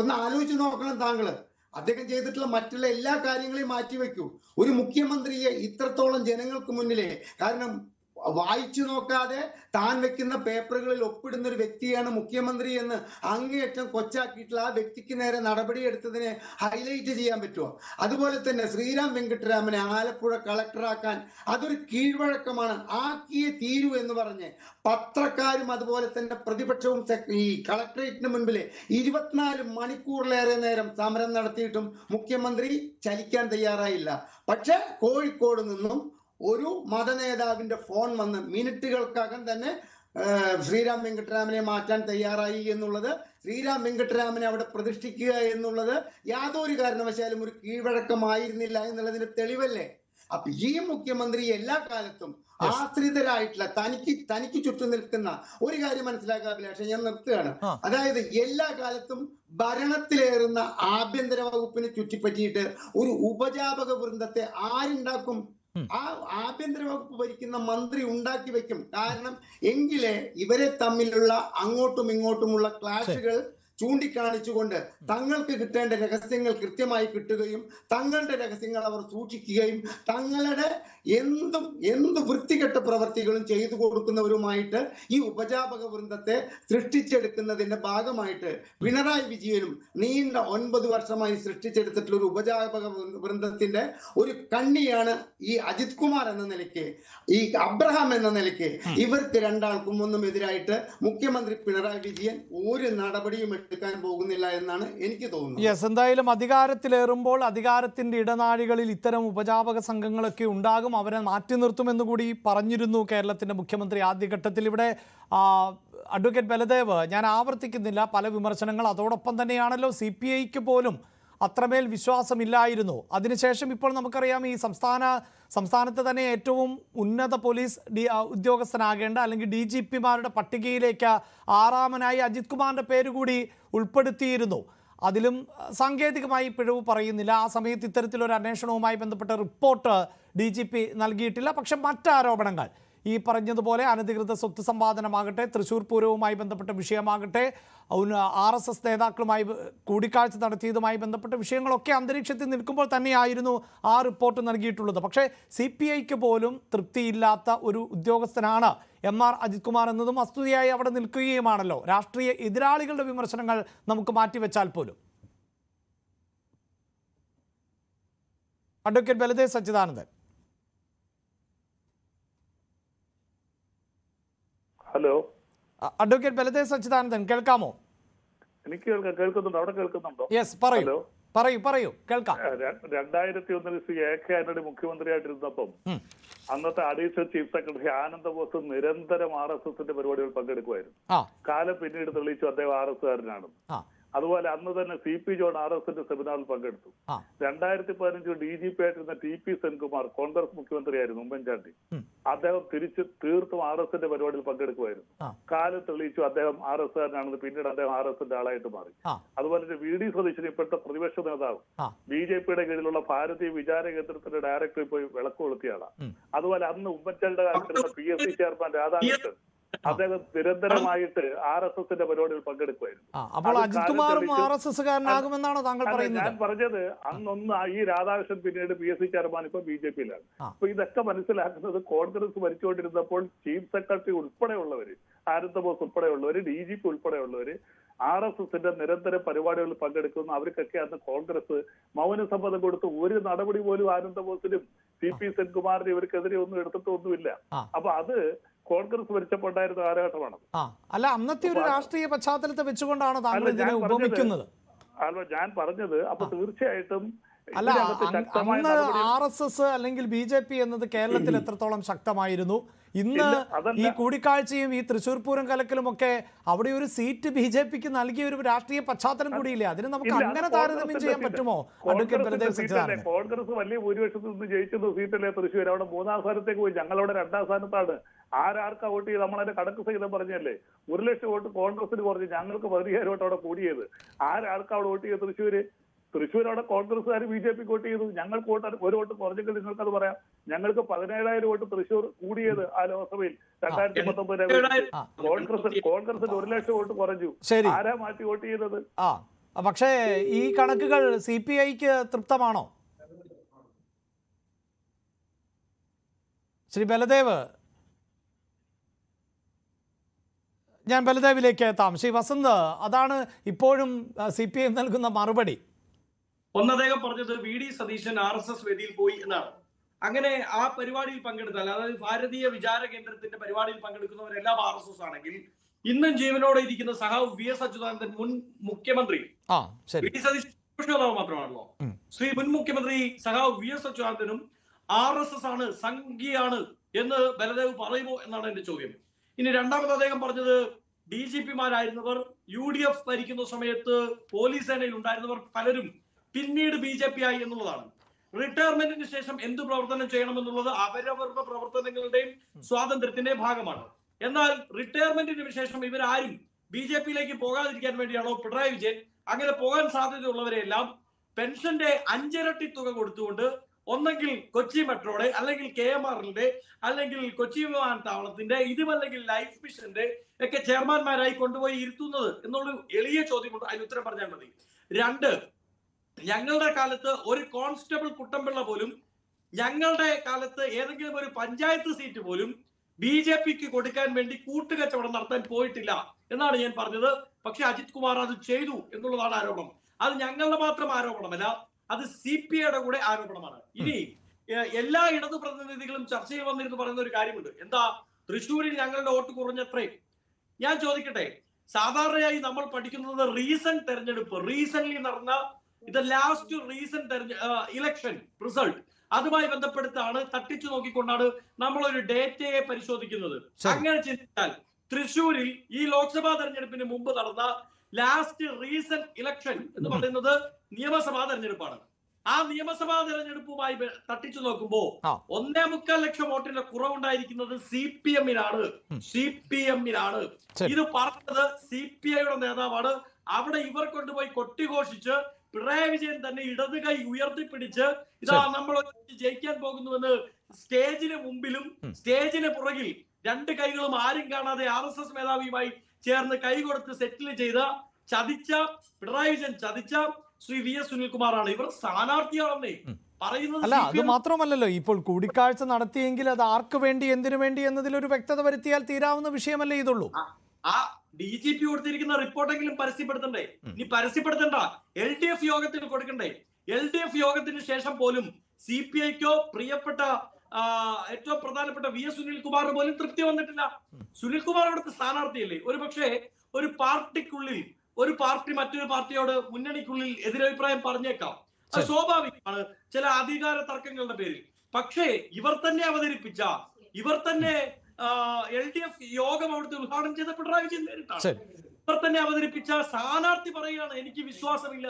ഒന്ന് ആലോചിച്ച് നോക്കണം താങ്കള്. അദ്ദേഹം ചെയ്തിട്ടുള്ള മറ്റുള്ള എല്ലാ കാര്യങ്ങളെയും മാറ്റിവെക്കൂ. ഒരു മുഖ്യമന്ത്രിയെ ഇത്രത്തോളം ജനങ്ങൾക്ക് മുന്നിലെ, കാരണം വായിച്ചു നോക്കാതെ താൻ വെക്കുന്ന പേപ്പറുകളിൽ ഒപ്പിടുന്ന ഒരു വ്യക്തിയാണ് മുഖ്യമന്ത്രി എന്ന് അങ്ങേയറ്റം കൊച്ചാക്കിയിട്ടുള്ള ആ വ്യക്തിക്ക് നേരെ നടപടിയെടുത്തതിനെ ഹൈലൈറ്റ് ചെയ്യാൻ പറ്റുമോ? അതുപോലെ തന്നെ ശ്രീരാം വെങ്കിട്ടരാമനെ ആലപ്പുഴ കളക്ടറാക്കാൻ അതൊരു കീഴ്വഴക്കമാണ്, ആക്കിയേ തീരൂ എന്ന് പറഞ്ഞ് പത്രക്കാരും അതുപോലെ തന്നെ പ്രതിപക്ഷവും ഈ കളക്ടറേറ്റിന് മുൻപിൽ 24 മണിക്കൂറിലേറെ നേരം സമരം നടത്തിയിട്ടും മുഖ്യമന്ത്രി ചലിക്കാൻ തയ്യാറായില്ല. പക്ഷെ കോഴിക്കോട് നിന്നും ഒരു മതനേതാവിന്റെ ഫോൺ വന്ന് മിനിറ്റുകൾക്കകം തന്നെ ശ്രീരാം വെങ്കിട്ടരാമനെ മാറ്റാൻ തയ്യാറായി എന്നുള്ളത്, ശ്രീരാം വെങ്കിട്ടരാമനെ അവിടെ പ്രതിഷ്ഠിക്കുക എന്നുള്ളത് യാതൊരു കാരണവശാലും ഒരു കീഴ്വഴക്കമായിരുന്നില്ല എന്നുള്ളതിന്റെ തെളിവല്ലേ? അപ്പൊ ഈ മുഖ്യമന്ത്രി എല്ലാ കാലത്തും ആശ്രിതരായിട്ടുള്ള തനിക്ക് ചുറ്റും നിൽക്കുന്ന ഒരു കാര്യം മനസ്സിലാക്കാൻ അഭിലാഷം, ഞാൻ നിർത്തുകയാണ്. അതായത് എല്ലാ കാലത്തും ഭരണത്തിലേറുന്ന ആഭ്യന്തര വകുപ്പിനെ ചുറ്റിപ്പറ്റിയിട്ട് ഒരു ഉപജാപക വൃന്ദത്തെ ആരുണ്ടാക്കും? ആ ആഭ്യന്തര വകുപ്പ് ഭരിക്കുന്ന മന്ത്രി ഉണ്ടാക്കി വെക്കും. കാരണം എങ്കിലേ ഇവരെ തമ്മിലുള്ള അങ്ങോട്ടും ഇങ്ങോട്ടുമുള്ള ക്ലാഷുകൾ ചൂണ്ടിക്കാണിച്ചുകൊണ്ട് തങ്ങൾക്ക് കിട്ടേണ്ട രഹസ്യങ്ങൾ കൃത്യമായി കിട്ടുകയും തങ്ങളുടെ രഹസ്യങ്ങൾ അവർ സൂക്ഷിക്കുകയും തങ്ങളുടെ എന്ത് വൃത്തികെട്ട പ്രവർത്തികളും ചെയ്തു കൊടുക്കുന്നവരുമായിട്ട് ഈ ഉപജാപക വൃന്ദത്തെ സൃഷ്ടിച്ചെടുക്കുന്നതിന്റെ ഭാഗമായിട്ട് പിണറായി വിജയനും നീണ്ട 9 വർഷമായി സൃഷ്ടിച്ചെടുത്തിട്ടുള്ള ഒരു ഉപജാപക വൃന്ദത്തിന്റെ ഒരു കണ്ണിയാണ് ഈ അജിത് കുമാർ എന്ന നിലയ്ക്ക്, ഈ അബ്രഹാം എന്ന നിലയ്ക്ക്. ഇവർക്ക് രണ്ടാൾക്കും ഒന്നും എതിരായിട്ട് മുഖ്യമന്ത്രി പിണറായി വിജയൻ ഒരു നടപടിയും എടുക്കാൻ പോകുന്നില്ല എന്നാണ് എനിക്ക് തോന്നുന്നത്. യെസ്, എന്തായാലും അധികാരത്തിലേറുമ്പോൾ അധികാരത്തിന്റെ ഇടനാഴികളിൽ ഇത്തരം ഉപജാപക സംഘങ്ങളൊക്കെ ഉണ്ടാകും, അവരെ മാറ്റി നിർത്തുമെന്ന് കൂടി പറഞ്ഞിരുന്നു കേരളത്തിന്റെ മുഖ്യമന്ത്രി ആദ്യഘട്ടത്തിൽ. ഇവിടെ അഡ്വക്കേറ്റ് ബലദേവ്, ഞാൻ ആവർത്തിക്കുന്നില്ല, പല വിമർശനങ്ങൾ അതോടൊപ്പം തന്നെയാണല്ലോ CPIക്ക് പോലും അത്രമേൽ വിശ്വാസമില്ലായിരുന്നു. അതിനുശേഷം ഇപ്പോൾ നമുക്കറിയാം ഈ സംസ്ഥാനത്ത് തന്നെ ഏറ്റവും ഉന്നത പോലീസ് ഉദ്യോഗസ്ഥനാകേണ്ട അല്ലെങ്കിൽ DGPമാരുടെ പട്ടികയിലേക്ക് 6ാമനായി അജിത് കുമാറിന്റെ പേര് കൂടി ഉൾപ്പെടുത്തിയിരുന്നു. അതിലും സാങ്കേതികമായി പിഴവ് പറയുന്നില്ല. ആ സമയത്ത് ഇത്തരത്തിലൊരു അന്വേഷണവുമായി ബന്ധപ്പെട്ട റിപ്പോർട്ട് DGP നൽകിയിട്ടില്ല. പക്ഷെ മറ്റാരോപണങ്ങൾ, ഈ പറഞ്ഞതുപോലെ അനധികൃത സ്വത്ത് സമ്പാദനമാകട്ടെ, തൃശ്ശൂർ പൂരവുമായി ബന്ധപ്പെട്ട വിഷയമാകട്ടെ, RSS നേതാക്കളുമായി കൂടിക്കാഴ്ച നടത്തിയതുമായി ബന്ധപ്പെട്ട വിഷയങ്ങളൊക്കെ അന്തരീക്ഷത്തിൽ നിൽക്കുമ്പോൾ തന്നെയായിരുന്നു ആ റിപ്പോർട്ട് നൽകിയിട്ടുള്ളത്. പക്ഷേ CPIക്ക് പോലും തൃപ്തിയില്ലാത്ത ഒരു ഉദ്യോഗസ്ഥനാണ് MR അജിത് കുമാർ എന്നതും വസ്തുതയായി അവിടെ നിൽക്കുകയുമാണല്ലോ. രാഷ്ട്രീയ എതിരാളികളുടെ വിമർശനങ്ങൾ നമുക്ക് മാറ്റിവെച്ചാൽ പോലും. Advocate Baladev Sachidanandan. Hello, advocate Baladev Sachidanandan, കേൾക്കാമോ? എനിക്ക് കേൾക്കുന്നുണ്ടോ? അവിടെ കേൾക്കുന്നുണ്ടോ? യെസ്, പറയൂ, കേൾക്കാം. 2001 ശ്രീ AK ആന്റണി മുഖ്യമന്ത്രിയായിട്ടിരുന്നപ്പം അന്നത്തെ അഡീഷണൽ ചീഫ് സെക്രട്ടറി ആനന്ദ ബോസ് നിരന്തരം RSSന്റെ പരിപാടികൾ പങ്കെടുക്കുമായിരുന്നു. കാലം പിന്നീട് തെളിയിച്ചു അദ്ദേഹം RSകാരനാണ്. അതുപോലെ അന്ന് തന്നെ CP ജോൺ RSന്റെ സെമിനാറിൽ പങ്കെടുത്തു. 2015 DGP ആയിട്ടിരുന്ന TP സെൻകുമാർ കോൺഗ്രസ് മുഖ്യമന്ത്രിയായിരുന്നു, ഉമ്മൻചാണ്ടി. അദ്ദേഹം തീർത്തും RSന്റെ പരിപാടിയിൽ പങ്കെടുക്കുമായിരുന്നു. കാലം തെളിയിച്ചു അദ്ദേഹം RSകാരനാണെന്ന്. പിന്നീട് അദ്ദേഹം RSന്റെ ആളായിട്ട് മാറി. അതുപോലെ VD സതീശൻ ഇപ്പോഴത്തെ പ്രതിപക്ഷ നേതാവ് BJPയുടെ കീഴിലുള്ള ഭാരതീയ വിചാര കേന്ദ്രത്തിന്റെ ഡയറക്ടറിൽ പോയി വിളക്ക് കൊളുത്തിയ ആളാണ്. അതുപോലെ അന്ന് ഉമ്മൻചാണ്ടിയുടെ കാലത്തിരുന്ന PSC ചെയർമാൻ രാധാകൃഷ്ണൻ അദ്ദേഹം നിരന്തരമായിട്ട് RSSന്റെ പരിപാടിയിൽ പങ്കെടുക്കുമായിരുന്നു. അപ്പോൾ അജിത് കുമാറും RSSകാരനാകുമെന്നാണോ താങ്കൾ പറയുന്നത്? ഞാൻ പറഞ്ഞത് അന്നൊന്ന് ഈ രാധാകൃഷ്ണൻ പിന്നീട് PSC ചെയർമാൻ ഇപ്പൊ BJPയിലാണ്. അപ്പൊ ഇതൊക്കെ മനസ്സിലാക്കുന്നത് കോൺഗ്രസ് ഭരിച്ചുകൊണ്ടിരുന്നപ്പോൾ ചീഫ് സെക്രട്ടറി ഉൾപ്പെടെയുള്ളവര്, ആനന്ദ ബോസ് ഉൾപ്പെടെയുള്ളവര്, DGP ഉൾപ്പെടെയുള്ളവര് RSSന്റെ നിരന്തര പരിപാടികളിൽ പങ്കെടുക്കുന്നു. അവർക്കൊക്കെ അന്ന് കോൺഗ്രസ് മൗനസമ്മതം കൊടുത്ത് ഒരു നടപടി പോലും ആനന്ദ ബോസിനും CP സെൻകുമാറിനും ഇവർക്കെതിരെ ഒന്നും എടുത്തിട്ടൊന്നുമില്ല. അപ്പൊ അത് കോൺഗ്രസ് ഭരിച്ചപ്പോണ്ടായിരുന്ന കാലഘട്ടമാണ്. അല്ല, അന്നത്തെ ഒരു രാഷ്ട്രീയ പശ്ചാത്തലത്തെ വെച്ചുകൊണ്ടാണ് താങ്കൾ ഇതിനെ ഉപമിക്കുന്നത്. അല്ല, ഞാൻ പറഞ്ഞത് അപ്പൊ തീർച്ചയായിട്ടും അല്ല, അന്ന് RSS അല്ലെങ്കിൽ BJP എന്നത് കേരളത്തിൽ എത്രത്തോളം ശക്തമായിരുന്നു. ഇന്ന് ഈ കൂടിക്കാഴ്ചയും ഈ തൃശ്ശൂർ പൂരം കലക്കലും ഒക്കെ അവിടെ ഒരു സീറ്റ് BJPക്ക് നൽകിയ ഒരു രാഷ്ട്രീയ പശ്ചാത്തലം കൂടിയില്ലേ? അതിന് നമുക്ക് അങ്ങനെ താരതമ്യം ചെയ്യാൻ പറ്റുമോ? കോൺഗ്രസ് വലിയ ഭൂരിപക്ഷത്തിൽ നിന്ന് ജയിച്ചത് സീറ്റല്ലേ തൃശ്ശൂർ. അവിടെ 3ാം സ്ഥാനത്തേക്ക് പോയി, ഞങ്ങളവിടെ 2ാം സ്ഥാനത്താണ്. ആരാർക്കാ വോട്ട് ചെയ്ത് നമ്മളതിന്റെ കണക്ക് സഹിതം പറഞ്ഞല്ലേ. 1 ലക്ഷം വോട്ട് കോൺഗ്രസിന് കുറഞ്ഞ് ഞങ്ങൾക്ക് 10,000 വോട്ട് അവിടെ കൂടിയത്. ആരാർക്കാ അവിടെ വോട്ട് ചെയ്ത് തൃശ്ശൂർ അവിടെ കോൺഗ്രസ്സുകാർ BJPക്ക് വോട്ട് ചെയ്തു. ഞങ്ങൾക്ക് ഒരു വോട്ട് കുറഞ്ഞെങ്കിൽ നിങ്ങൾക്കത് പറയാം. ഞങ്ങൾക്ക് 17,000 വോട്ട് തൃശ്ശൂർ കൂടിയത് ആ ലോക്സഭയിൽ 2019 കോൺഗ്രസിന് 1 ലക്ഷം വോട്ട് കുറഞ്ഞു. ആരാ മാറ്റി വോട്ട് ചെയ്തത്? പക്ഷേ ഈ കണക്കുകൾ CPIക്ക് തൃപ്തമാണോ? ശ്രീ ബലദേവ്, ഞാൻ ബലദേവിലേക്ക് എത്താം. ശ്രീ വസന്ത്, അതാണ് ഇപ്പോഴും CPM നൽകുന്ന മറുപടി. അദ്ദേഹം പറഞ്ഞത് VD സതീശൻ RSS വേദിയിൽ പോയി എന്നാണ്. അങ്ങനെ ആ പരിപാടിയിൽ പങ്കെടുത്താൽ, അതായത് ഭാരതീയ വിചാര കേന്ദ്രത്തിന്റെ പരിപാടിയിൽ പങ്കെടുക്കുന്നവരെല്ലാം RSS ആണെങ്കിൽ ഇന്നും ജീവനോടെ ഇരിക്കുന്ന സഹാവ് VS അച്യുതാനന്ദൻ, മുൻ മുഖ്യമന്ത്രി, VD സതീശൻ മാത്രമാണല്ലോ, മുൻ മുഖ്യമന്ത്രി സഹാവ് VS അച്യുതാനന്ദനും RSS ആണ്, സംഘിയാണ് എന്ന് ബലദേവ് പറയുമോ എന്നാണ് എന്റെ ചോദ്യം. ഇനി രണ്ടാമത് അദ്ദേഹം പറഞ്ഞത് DGP-മാരായിരുന്നവർ UDF ഭരിക്കുന്ന സമയത്ത് പോലീസ് സേനയിൽ ഉണ്ടായിരുന്നവർ പലരും പിന്നീട് BJP ആയി എന്നുള്ളതാണ്. റിട്ടയർമെന്റിന് ശേഷം എന്ത് പ്രവർത്തനം ചെയ്യണമെന്നുള്ളത് അവരവരുടെ പ്രവർത്തനങ്ങളുടെയും സ്വാതന്ത്ര്യത്തിന്റെയും ഭാഗമാണ്. എന്നാൽ റിട്ടയർമെന്റിന് ശേഷം ഇവരാരും BJP-യിലേക്ക് പോകാതിരിക്കാൻ വേണ്ടിയാണോ പിണറായി വിജയൻ അങ്ങനെ പോകാൻ സാധ്യതയുള്ളവരെയെല്ലാം പെൻഷന്റെ 5 ഇരട്ടി തുക കൊടുത്തുകൊണ്ട് ഒന്നെങ്കിൽ കൊച്ചി മെട്രോയുടെ, അല്ലെങ്കിൽ KMR-ന്റെ, അല്ലെങ്കിൽ കൊച്ചി വിമാനത്താവളത്തിന്റെ, ഇതുമല്ലെങ്കിൽ ലൈഫ് മിഷന്റെ ഒക്കെ ചെയർമാൻമാരായി കൊണ്ടുപോയി ഇരുത്തുന്നത് എന്നുള്ള എളിയ ചോദ്യമുണ്ട്. അതിന് ഉത്തരം പറഞ്ഞാൽ മതി. 2, ഞങ്ങളുടെ കാലത്ത് ഒരു കോൺസ്റ്റബിൾ കുട്ടമ്പിള്ള പോലും, ഞങ്ങളുടെ കാലത്ത് ഏതെങ്കിലും ഒരു പഞ്ചായത്ത് സീറ്റ് പോലും BJP-ക്ക് കൊടുക്കാൻ വേണ്ടി കൂട്ടുകച്ചവടം നടത്താൻ പോയിട്ടില്ല എന്നാണ് ഞാൻ പറഞ്ഞത്. പക്ഷെ അജിത് കുമാർ അത് ചെയ്തു എന്നുള്ളതാണ് ആരോപണം. അത് ഞങ്ങളുടെ മാത്രം ആരോപണമല്ല, അത് CPI-യുടെ കൂടെ ആരോപണമാണ്. ഇനി എല്ലാ ഇടതു പ്രതിനിധികളും ചർച്ചയിൽ വന്നിരുന്നു പറയുന്ന ഒരു കാര്യമുണ്ട്. എന്താ, തൃശ്ശൂരിൽ ഞങ്ങളുടെ വോട്ട് കുറഞ്ഞത്രേ. ഞാൻ ചോദിക്കട്ടെ, സാധാരണയായി നമ്മൾ പഠിക്കുന്നത് റീസെന്റ് തെരഞ്ഞെടുപ്പ്, റീസെന്റ്ലി നടന്ന ഇത് ലാസ്റ്റ് റീസെന്റ് ഇലക്ഷൻ റിസൾട്ട്, അതുമായി ബന്ധപ്പെടുത്താണ്, തട്ടിച്ചു നോക്കിക്കൊണ്ടാണ് നമ്മളൊരു ഡേറ്റയെ പരിശോധിക്കുന്നത്. അങ്ങനെ ചിന്തിച്ചാൽ തൃശ്ശൂരിൽ ഈ ലോക്സഭാ തെരഞ്ഞെടുപ്പിന് മുമ്പ് നടന്ന ലാസ്റ്റ് റീസെന്റ് ഇലക്ഷൻ എന്ന് പറയുന്നത് നിയമസഭാ തെരഞ്ഞെടുപ്പാണ്. ആ നിയമസഭാ തെരഞ്ഞെടുപ്പുമായി തട്ടിച്ചു നോക്കുമ്പോ 1.25 ലക്ഷം വോട്ടിന്റെ കുറവുണ്ടായിരിക്കുന്നത് CPM-നാണ്. ഇത് പറഞ്ഞത് CPI-യുടെ നേതാവാണ്. അവിടെ ഇവർ കൊണ്ടുപോയി കൊട്ടിഘോഷിച്ച് പിണറായി വിജയൻ തന്നെ ഇടത് കൈ ഉയർത്തിപ്പിടിച്ച് ഇതാ നമ്മൾ ജയിക്കാൻ പോകുന്നുവെന്ന് സ്റ്റേജിന് മുമ്പിലും സ്റ്റേജിന് പുറകിൽ 2 കൈകളും ആരും കാണാതെ RSS മേധാവിയുമായി ചേർന്ന് കൈകൊടുത്ത് സെറ്റിൽ ചെയ്ത ചതിച്ച പിണറായി വിജയൻ ചതിച്ച ശ്രീ VS സുനിൽകുമാറാണ്. ഇവർ സ്ഥാനാർത്ഥിയാണെന്നേ പറയുന്നത്. അല്ല, അത് മാത്രമല്ലല്ലോ, ഇപ്പോൾ കൂടിക്കാഴ്ച നടത്തിയെങ്കിൽ അത് ആർക്ക് വേണ്ടി, എന്തിനു വേണ്ടി എന്നതിലൊരു വ്യക്തത വരുത്തിയാൽ തീരാവുന്ന വിഷയമല്ലേ ഇതുള്ളൂ. ആ DGP കൊടുത്തിരിക്കുന്ന റിപ്പോർട്ടെങ്കിലും പരസ്യപ്പെടുത്തണ്ടേ? ഇനി പരസ്യപ്പെടുത്തണ്ട, LDF യോഗത്തിന് കൊടുക്കണ്ടേ? LDF യോഗത്തിന് ശേഷം പോലും CPI-ക്കോ പ്രിയപ്പെട്ട ഏറ്റവും പ്രധാനപ്പെട്ട VS സുനിൽകുമാറിന് പോലും തൃപ്തി വന്നിട്ടില്ല. സുനിൽകുമാർ അവിടുത്തെ സ്ഥാനാർത്ഥിയല്ലേ? ഒരു പക്ഷേ ഒരു പാർട്ടിക്കുള്ളിൽ ഒരു പാർട്ടി മറ്റൊരു പാർട്ടിയോട് മുന്നണിക്കുള്ളിൽ എതിരഭിപ്രായം പറഞ്ഞേക്കാം, അത് സ്വാഭാവികമാണ് ചില അധികാര തർക്കങ്ങളുടെ പേരിൽ. പക്ഷേ ഇവർ തന്നെ അവതരിപ്പിച്ച, ഇവർ തന്നെ LDF യോഗം അവിടുത്തെ ഉദ്ഘാടനം ചെയ്ത പിണറായി വിജയൻ നേരിട്ടാണ്. ഇവർ തന്നെ അവതരിപ്പിച്ച സ്ഥാനാർത്ഥി പറയുകയാണ്, എനിക്ക് വിശ്വാസമില്ല,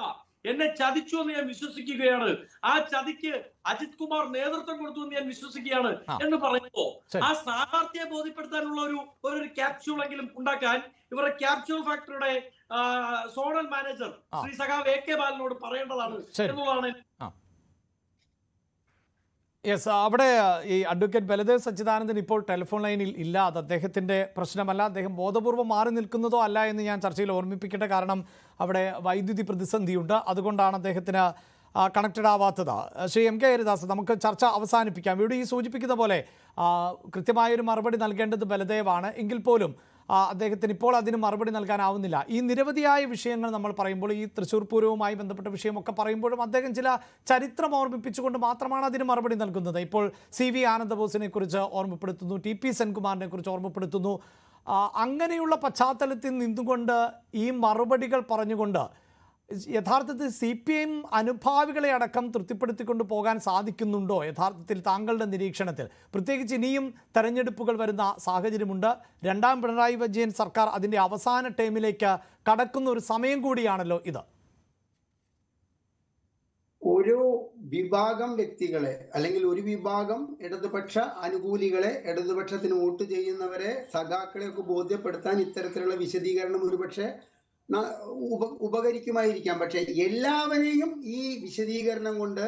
എന്നെ ചതിച്ചു എന്ന് ഞാൻ വിശ്വസിക്കുകയാണ്, ആ ചതിക്ക് അജിത് കുമാർ നേതൃത്വം കൊടുത്തു എന്ന് ഞാൻ വിശ്വസിക്കുകയാണ് എന്ന് പറയുമ്പോ ആ സ്ഥാനാർത്ഥിയെ ബോധ്യപ്പെടുത്താനുള്ള ഒരു ക്യാപ്സ്യൂളെങ്കിലും ഉണ്ടാക്കാൻ ഇവരുടെ ക്യാപ്സ്യൂൾ ഫാക്ടറിയുടെ സോണൽ മാനേജർ ശ്രീ സഖാവ് AK ബാലനോട് പറയേണ്ടതാണ് എന്നുള്ളതാണ്. യെസ്, അവിടെ ഈ അഡ്വക്കേറ്റ് ബലദേവ് സച്ചിദാനന്ദൻ ഇപ്പോൾ ടെലിഫോൺ ലൈനിൽ ഇല്ല. അത് അദ്ദേഹത്തിൻ്റെ പ്രശ്നമല്ല, അദ്ദേഹം ബോധപൂർവ്വം മാറി നിൽക്കുന്നതോ അല്ല എന്ന് ഞാൻ ചർച്ചയിൽ ഓർമ്മിപ്പിക്കട്ടെ. കാരണം അവിടെ വൈദ്യുതി പ്രതിസന്ധിയുണ്ട്, അതുകൊണ്ടാണ് അദ്ദേഹത്തിന് കണക്റ്റഡ് ആവാത്തത്. ശ്രീ MK ഹരിദാസ്, നമുക്ക് ചർച്ച അവസാനിപ്പിക്കാം. ഇവിടെ ഈ സൂചിപ്പിക്കുന്ന പോലെ കൃത്യമായൊരു മറുപടി നൽകേണ്ടത് ബലദേവാണ്. എങ്കിൽ പോലും അദ്ദേഹത്തിന് ഇപ്പോൾ അതിന് മറുപടി നൽകാനാവുന്നില്ല. ഈ നിരവധിയായ വിഷയങ്ങൾ നമ്മൾ പറയുമ്പോൾ, ഈ തൃശ്ശൂർ പൂരവുമായി ബന്ധപ്പെട്ട വിഷയമൊക്കെ പറയുമ്പോഴും അദ്ദേഹം ചില ചരിത്രം ഓർമ്മിപ്പിച്ചുകൊണ്ട് മാത്രമാണ് അതിന് മറുപടി നൽകുന്നത്. ഇപ്പോൾ CV ആനന്ദബോസിനെ കുറിച്ച് ഓർമ്മപ്പെടുത്തുന്നു, TP സെൻകുമാറിനെ കുറിച്ച് ഓർമ്മപ്പെടുത്തുന്നു. അങ്ങനെയുള്ള പശ്ചാത്തലത്തിൽ നിന്നുകൊണ്ട് ഈ മറുപടികൾ പറഞ്ഞുകൊണ്ട് യഥാർത്ഥത്തിൽ CPM അനുഭാവികളെ അടക്കം തൃപ്തിപ്പെടുത്തിക്കൊണ്ട് പോകാൻ സാധിക്കുന്നുണ്ടോ യഥാർത്ഥത്തിൽ താങ്കളുടെ നിരീക്ഷണത്തിൽ? പ്രത്യേകിച്ച് ഇനിയും തെരഞ്ഞെടുപ്പുകൾ വരുന്ന സാഹചര്യമുണ്ട്. 2ാം പിണറായി വിജയൻ സർക്കാർ അതിൻ്റെ അവസാന ടേമിലേക്ക് കടക്കുന്ന ഒരു സമയം കൂടിയാണല്ലോ ഇത്. ഒരു വിഭാഗം വ്യക്തികളെ, അല്ലെങ്കിൽ ഒരു വിഭാഗം ഇടതുപക്ഷ അനുകൂലികളെ, ഇടതുപക്ഷത്തിന് വോട്ട് ചെയ്യുന്നവരെ, സഖാക്കളെയൊക്കെ ബോധ്യപ്പെടുത്താൻ ഇത്തരത്തിലുള്ള വിശദീകരണം ഒരുപക്ഷെ ഉപകരിക്കുമായിരിക്കാം. പക്ഷെ എല്ലാവരെയും ഈ വിശദീകരണം കൊണ്ട്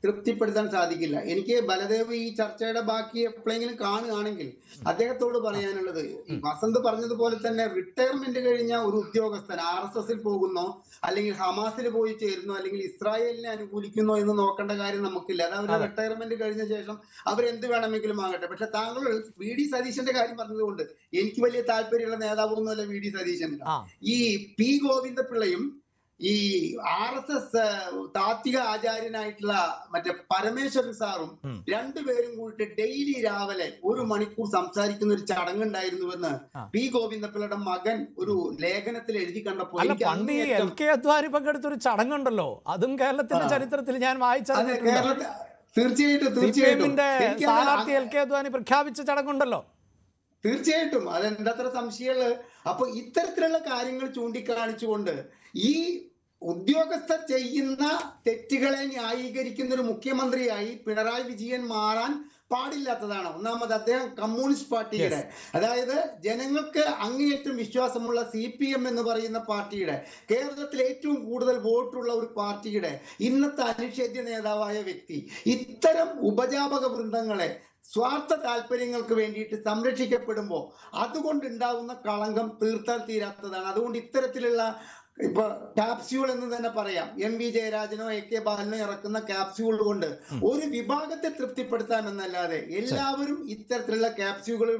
തൃപ്തിപ്പെടുത്താൻ സാധിക്കില്ല. എനിക്ക് ബലദേവ് ഈ ചർച്ചയുടെ ബാക്കി എപ്പോഴെങ്കിലും കാണുകയാണെങ്കിൽ അദ്ദേഹത്തോട് പറയാനുള്ളത്, വസന്ത് പറഞ്ഞതുപോലെ തന്നെ റിട്ടയർമെന്റ് കഴിഞ്ഞ ഒരു ഉദ്യോഗസ്ഥൻ RSSൽ പോകുന്നോ അല്ലെങ്കിൽ ഹമാസിൽ പോയി ചേരുന്നോ അല്ലെങ്കിൽ ഇസ്രായേലിനെ അനുകൂലിക്കുന്നോ എന്ന് നോക്കേണ്ട കാര്യം നമുക്കില്ല. അത് അവരുടെ റിട്ടയർമെന്റ് കഴിഞ്ഞ ശേഷം അവരെന്ത് വേണമെങ്കിലും ആകട്ടെ. പക്ഷെ താങ്കൾ VD സതീശന്റെ കാര്യം പറഞ്ഞതുകൊണ്ട് എനിക്ക് വലിയ താല്പര്യമുള്ള നേതാവൊന്നുമല്ല VD സതീശൻ. ഈ P ഗോവിന്ദപിള്ളയും ഈ RSS താത്വിക ആചാര്യനായിട്ടുള്ള മറ്റേ പരമേശ്വരൻ സാറും രണ്ടുപേരും കൂടിയിട്ട് ഡെയിലി രാവിലെ 1 മണിക്കൂർ സംസാരിക്കുന്ന ഒരു ചടങ്ങുണ്ടായിരുന്നുവെന്ന് P ഗോവിന്ദപിള്ളയുടെ മകൻ ഒരു ലേഖനത്തിൽ എഴുതി കണ്ടപ്പോൾ അദ്വാനി പങ്കെടുത്തൊരു ചടങ്ങുണ്ടല്ലോ, അതും കേരളത്തിന്റെ ചരിത്രത്തിൽ ഞാൻ വായിച്ചത്. തീർച്ചയായിട്ടും സ്ഥാനാർത്ഥി LK അദ്വാനി പ്രഖ്യാപിച്ച ചടങ്ങുണ്ടല്ലോ. തീർച്ചയായിട്ടും അതെന്തത്ര സംശയമുള്ളത്. അപ്പൊ ഇത്തരത്തിലുള്ള കാര്യങ്ങൾ ചൂണ്ടിക്കാണിച്ചുകൊണ്ട് ഈ ഉദ്യോഗസ്ഥർ ചെയ്യുന്ന തെറ്റുകളെ ന്യായീകരിക്കുന്ന ഒരു മുഖ്യമന്ത്രിയായി പിണറായി വിജയൻ മാറാൻ പാടില്ലാത്തതാണ്. ഒന്നാമത് അദ്ദേഹം കമ്മ്യൂണിസ്റ്റ് പാർട്ടിയുടെ, അതായത് ജനങ്ങൾക്ക് അങ്ങേയറ്റം വിശ്വാസമുള്ള CPM എന്ന് പറയുന്ന പാർട്ടിയുടെ, കേരളത്തിൽ ഏറ്റവും കൂടുതൽ വോട്ടുള്ള ഒരു പാർട്ടിയുടെ ഇന്നത്തെ അനിഷേധ്യ നേതാവായ വ്യക്തി ഇത്തരം ഉപജാപക വൃന്ദങ്ങളെ സ്വാർത്ഥ താല്പര്യങ്ങൾക്ക് വേണ്ടിയിട്ട് സംരക്ഷിക്കപ്പെടുമ്പോൾ അതുകൊണ്ടുണ്ടാവുന്ന കളങ്കം തീർത്താൽ തീരാത്തതാണ്. അതുകൊണ്ട് ഇത്തരത്തിലുള്ള ഇപ്പൊ ക്യാപ്സ്യൂൾ എന്ന് തന്നെ പറയാം, MV ജയരാജനോ AK ബാലനോ ഇറക്കുന്ന ക്യാപ്സ്യൂൾ കൊണ്ട് ഒരു വിഭാഗത്തെ തൃപ്തിപ്പെടുത്താമെന്നല്ലാതെ എല്ലാവരും ഇത്തരത്തിലുള്ള ക്യാപ്സ്യൂളുകൾ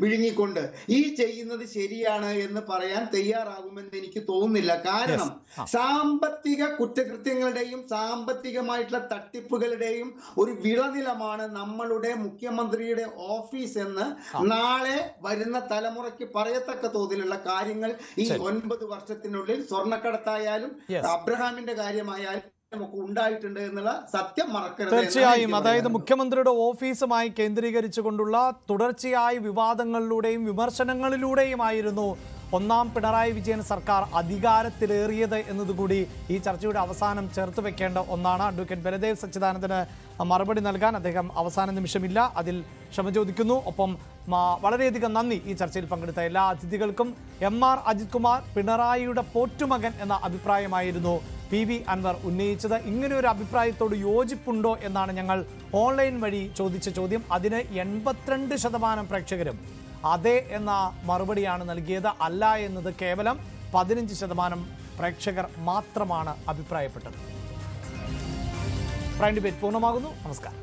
വിഴുങ്ങിക്കൊണ്ട് ഈ ചെയ്യുന്നത് ശരിയാണ് എന്ന് പറയാൻ തയ്യാറാകുമെന്ന് എനിക്ക് തോന്നുന്നില്ല. കാരണം സാമ്പത്തിക കുറ്റകൃത്യങ്ങളുടെയും സാമ്പത്തികമായിട്ടുള്ള തട്ടിപ്പുകളുടെയും ഒരു വിളനിലമാണ് നമ്മളുടെ മുഖ്യമന്ത്രിയുടെ ഓഫീസ് എന്ന് നാളെ വരുന്ന തലമുറയ്ക്ക് പറയത്തക്ക തോതിലുള്ള കാര്യങ്ങൾ ഈ 9 വർഷത്തിനുള്ളിൽ സ്വർണ്ണക്കടത്തായാലും അബ്രഹാമിന്റെ കാര്യമായാലും ഒക്കെ ഉണ്ടായിട്ടുണ്ട് എന്നുള്ള സത്യം മറക്കരുത്. തീർച്ചയായും, അതായത് മുഖ്യമന്ത്രിയുടെ ഓഫീസുമായി കേന്ദ്രീകരിച്ചുകൊണ്ടുള്ള തുടർച്ചയായ വിവാദങ്ങളിലൂടെയും വിമർശനങ്ങളിലൂടെയുമായിരുന്നു ഒന്നാം പിണറായി വിജയൻ സർക്കാർ അധികാരത്തിലേറിയത് എന്നതുകൂടി ഈ ചർച്ചയുടെ അവസാനം ചേർത്ത് വെക്കേണ്ട ഒന്നാണ്. അഡ്വക്കേറ്റ് ബലദേവ് സച്ചിദാനന്ദന് മറുപടി നൽകാൻ അദ്ദേഹം അവസാന നിമിഷമില്ല, അതിൽ ക്ഷമ ചോദിക്കുന്നു. ഒപ്പം വളരെയധികം നന്ദി ഈ ചർച്ചയിൽ പങ്കെടുത്ത എല്ലാ അതിഥികൾക്കും. MR അജിത് കുമാർ പിണറായിയുടെ പോറ്റുമകൻ എന്ന അഭിപ്രായമായിരുന്നു PV അൻവർ ഉന്നയിച്ചത്. ഇങ്ങനെ ഒരു അഭിപ്രായത്തോട് യോജിപ്പുണ്ടോ എന്നാണ് ഞങ്ങൾ ഓൺലൈൻ വഴി ചോദിച്ച ചോദ്യം. അതിന് 82% പ്രേക്ഷകരും അതെ എന്ന മറുപടിയാണ് നൽകിയത്. അല്ല എന്നത് കേവലം 15% പ്രേക്ഷകർ മാത്രമാണ് അഭിപ്രായപ്പെട്ടത്. പ്രൈം ഡിബേറ്റ് പൂർണ്ണമാകുന്നു. നമസ്കാരം.